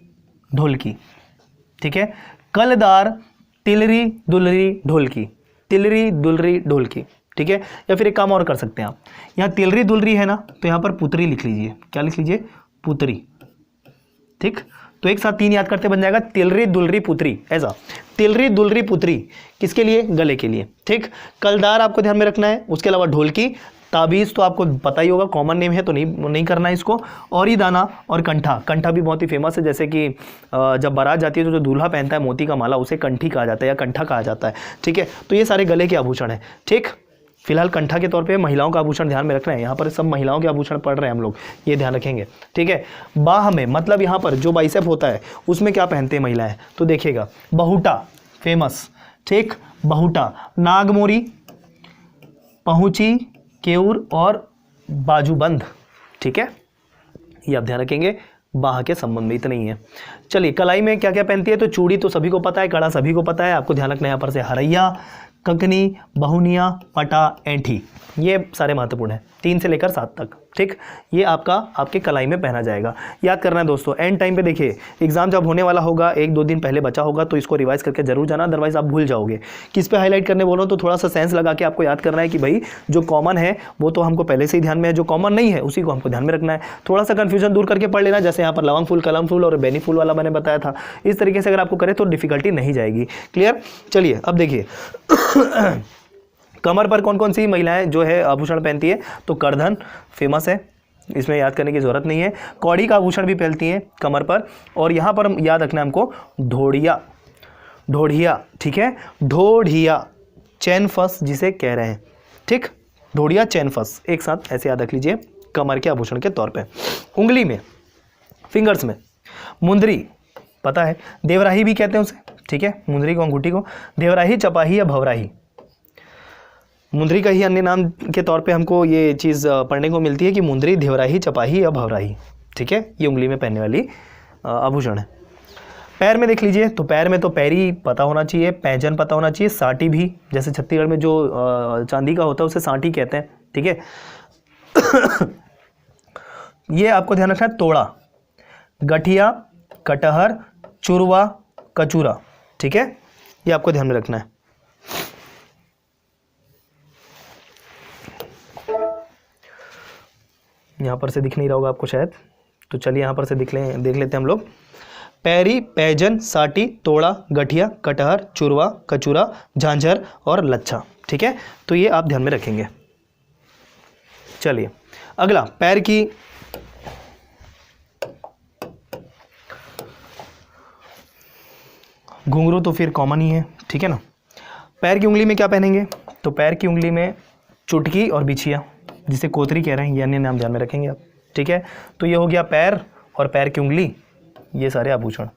ढोलकी। ठीक है, कलदार, तिलरी, दुलरी, ढोलकी, तिलरी, दुलरी, ढोलकी। ठीक है, या फिर एक काम और कर सकते हैं आप, यहाँ तिलरी दुलरी है ना, तो यहाँ पर पुत्री लिख लीजिए। क्या लिख लीजिए? पुत्री। ठीक, तो एक साथ तीन याद करते बन जाएगा, तिलरी, दुलरी, पुत्री। ऐसा तिलरी, दुलरी, पुत्री किसके लिए? गले के लिए। ठीक, कलदार आपको ध्यान में रखना है। उसके अलावा ढोलकी, ताबीज़ तो आपको पता ही होगा, कॉमन नेम है तो नहीं करना है इसको। और ही दाना और कंठा, कंठा भी बहुत ही फेमस है, जैसे कि जब बारात जाती है तो जो दूल्हा पहनता है मोती का माला, उसे कंठी कहा जाता है या कंठा कहा जाता है। ठीक है, तो ये सारे गले के आभूषण हैं। ठीक, फिलहाल कंठा के तौर पे महिलाओं का आभूषण ध्यान में रखना है, यहाँ पर सब महिलाओं के आभूषण पढ़ रहे हैं हम लोग, ये ध्यान रखेंगे। ठीक है, बाह में, मतलब यहाँ पर जो बाइसेप होता है उसमें क्या पहनते हैं महिलाएं, तो देखिएगा, बहुटा फेमस। ठीक, बहुटा, नागमोरी, पहुंची, केऊर और बाजूबंद। ठीक है, ये आप ध्यान रखेंगे बाह के संबंध में, इतना ही है। चलिए, कलाई में क्या क्या पहनती है, तो चूड़ी तो सभी को पता है, कड़ा सभी को पता है, आपको ध्यान रखना है यहाँ पर से हरैया, कंकनी, बहुनिया, पटा, ऐंठी, ये सारे महत्वपूर्ण हैं, 3 से लेकर 7 तक। ठीक, ये आपके कलाई में पहना जाएगा। याद करना है दोस्तों, एंड टाइम पे देखिए एग्जाम जब होने वाला होगा, 1-2 दिन पहले बचा होगा, तो इसको रिवाइज करके जरूर जाना, अदरवाइज आप भूल जाओगे। किस पे हाईलाइट करने बोलो, तो थोड़ा सा सेंस लगा के आपको याद करना है कि भाई जो कॉमन है वो तो हमको पहले से ही ध्यान में है, जो कॉमन नहीं है उसी को हमको ध्यान में रखना है। थोड़ा सा कन्फ्यूजन दूर करके पढ़ लेना, जैसे यहाँ पर लवंग फूल, कलम फूल और बेनी फूल वाला मैंने बताया था, इस तरीके से अगर आपको करें तो डिफिकल्टी नहीं जाएगी। क्लियर? चलिए अब देखिए कमर पर कौन कौन सी महिलाएं जो है आभूषण पहनती है, तो करधन फेमस है, इसमें याद करने की जरूरत नहीं है। कौड़ी का आभूषण भी पहनती हैं कमर पर, और यहाँ पर याद रखना है हमको ढोढ़िया, ढोढ़िया। ठीक है, ढोढ़िया, चैन फस जिसे कह रहे हैं। ठीक, ढोढ़िया, चैन फस एक साथ ऐसे याद रख लीजिए कमर के आभूषण के तौर पे। उंगली में, फिंगर्स में मुंदरी पता है, देवराही भी कहते हैं उसे। ठीक है, मुंदरी को, अंगूठी को देवराही, चपाही या भवराही। मुंदरी का ही अन्य नाम के तौर पे हमको ये चीज़ पढ़ने को मिलती है कि मुंदरी, देवराही, चपाही या भवराही। ठीक है, ये उंगली में पहनने वाली आभूषण है। पैर में देख लीजिए, तो पैर में तो पैरी पता होना चाहिए, पैंजन पता होना चाहिए, साटी भी, जैसे छत्तीसगढ़ में जो चांदी का होता है उसे साटी कहते हैं। ठीक है ये आपको ध्यान रखना है। तोड़ा, गठिया, कटहर, चुरवा, कचूरा। ठीक है, ये आपको ध्यान में रखना है। यहाँ पर से दिख नहीं रहा होगा आपको शायद, तो चलिए यहाँ पर से देख लेते हैं हम लोग। पैरी, पैजन, साटी, तोड़ा, गठिया, कटहर, चूरवा, कचूरा, झांझर और लच्छा। ठीक है, तो ये आप ध्यान में रखेंगे। चलिए अगला, पैर की घुंघरू तो फिर कॉमन ही है, ठीक है ना। पैर की उंगली में क्या पहनेंगे, तो पैर की उंगली में चुटकी और बिछिया, जिसे कोतरी कह रहे हैं, ये अन्य नाम ध्यान में रखेंगे आप। ठीक है, तो ये हो गया पैर और पैर की उंगली, ये सारे आभूषण।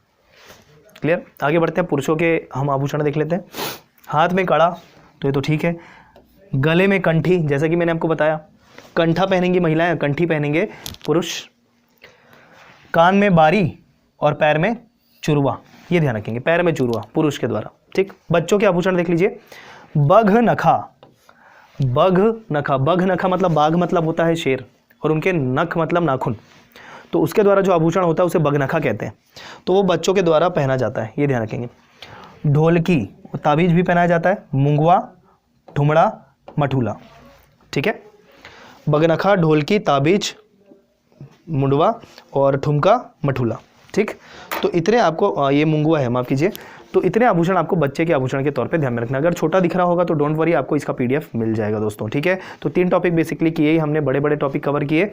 क्लियर, आगे बढ़ते हैं। पुरुषों के हम आभूषण देख लेते हैं। हाथ में कड़ा, तो ये तो ठीक है। गले में कंठी, जैसा कि मैंने आपको बताया, कंठा पहनेंगी महिलाएं, कंठी पहनेंगे पुरुष। कान में बारी और पैर में चूरवा, ये ध्यान रखेंगे, पैर में चूरवा पुरुष के द्वारा। ठीक, बच्चों के आभूषण देख लीजिए। बघ नखा, बघ नखा, बघ नखा मतलब बाघ मतलब होता है शेर, और उनके नख मतलब नाखून, तो उसके द्वारा जो आभूषण होता है उसे बघनखा कहते हैं, तो वो बच्चों के द्वारा पहना जाता है, ये ध्यान रखेंगे। ढोलकी, ताबीज भी पहनाया जाता है, मुंगवा, ठुमड़ा, मठूला। ठीक है, बघनखा, ढोलकी, ताबीज, मुंडवा और ठुमका, मठूला। ठीक, तो इतने आपको, ये मुंगवा है, माफ कीजिए, तो इतने आभूषण आपको बच्चे के आभूषण के तौर पे ध्यान में रखना। अगर छोटा दिख रहा होगा तो डोंट वरी, आपको इसका PDF मिल जाएगा दोस्तों। ठीक है, तो 3 टॉपिक बेसिकली किए ही हमने, बड़े बड़े टॉपिक कवर किए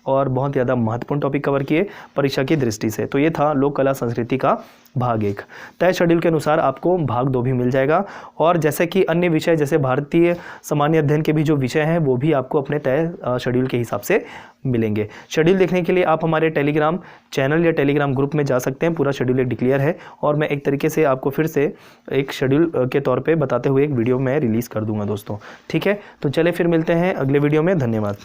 और बहुत ज़्यादा महत्वपूर्ण टॉपिक कवर किए परीक्षा की दृष्टि से। तो ये था लोक कला संस्कृति का भाग 1। तय शेड्यूल के अनुसार आपको भाग 2 भी मिल जाएगा, और जैसे कि अन्य विषय जैसे भारतीय सामान्य अध्ययन के भी जो विषय हैं वो भी आपको अपने तय शेड्यूल के हिसाब से मिलेंगे। शेड्यूल देखने के लिए आप हमारे टेलीग्राम चैनल या टेलीग्राम ग्रुप में जा सकते हैं। पूरा शेड्यूल एक डिक्लेयर है, और मैं एक तरीके से आपको फिर से एक शेड्यूल के तौर पे बताते हुए एक वीडियो मैं रिलीज़ कर दूंगा दोस्तों। ठीक है, तो चले फिर मिलते हैं अगले वीडियो में। धन्यवाद।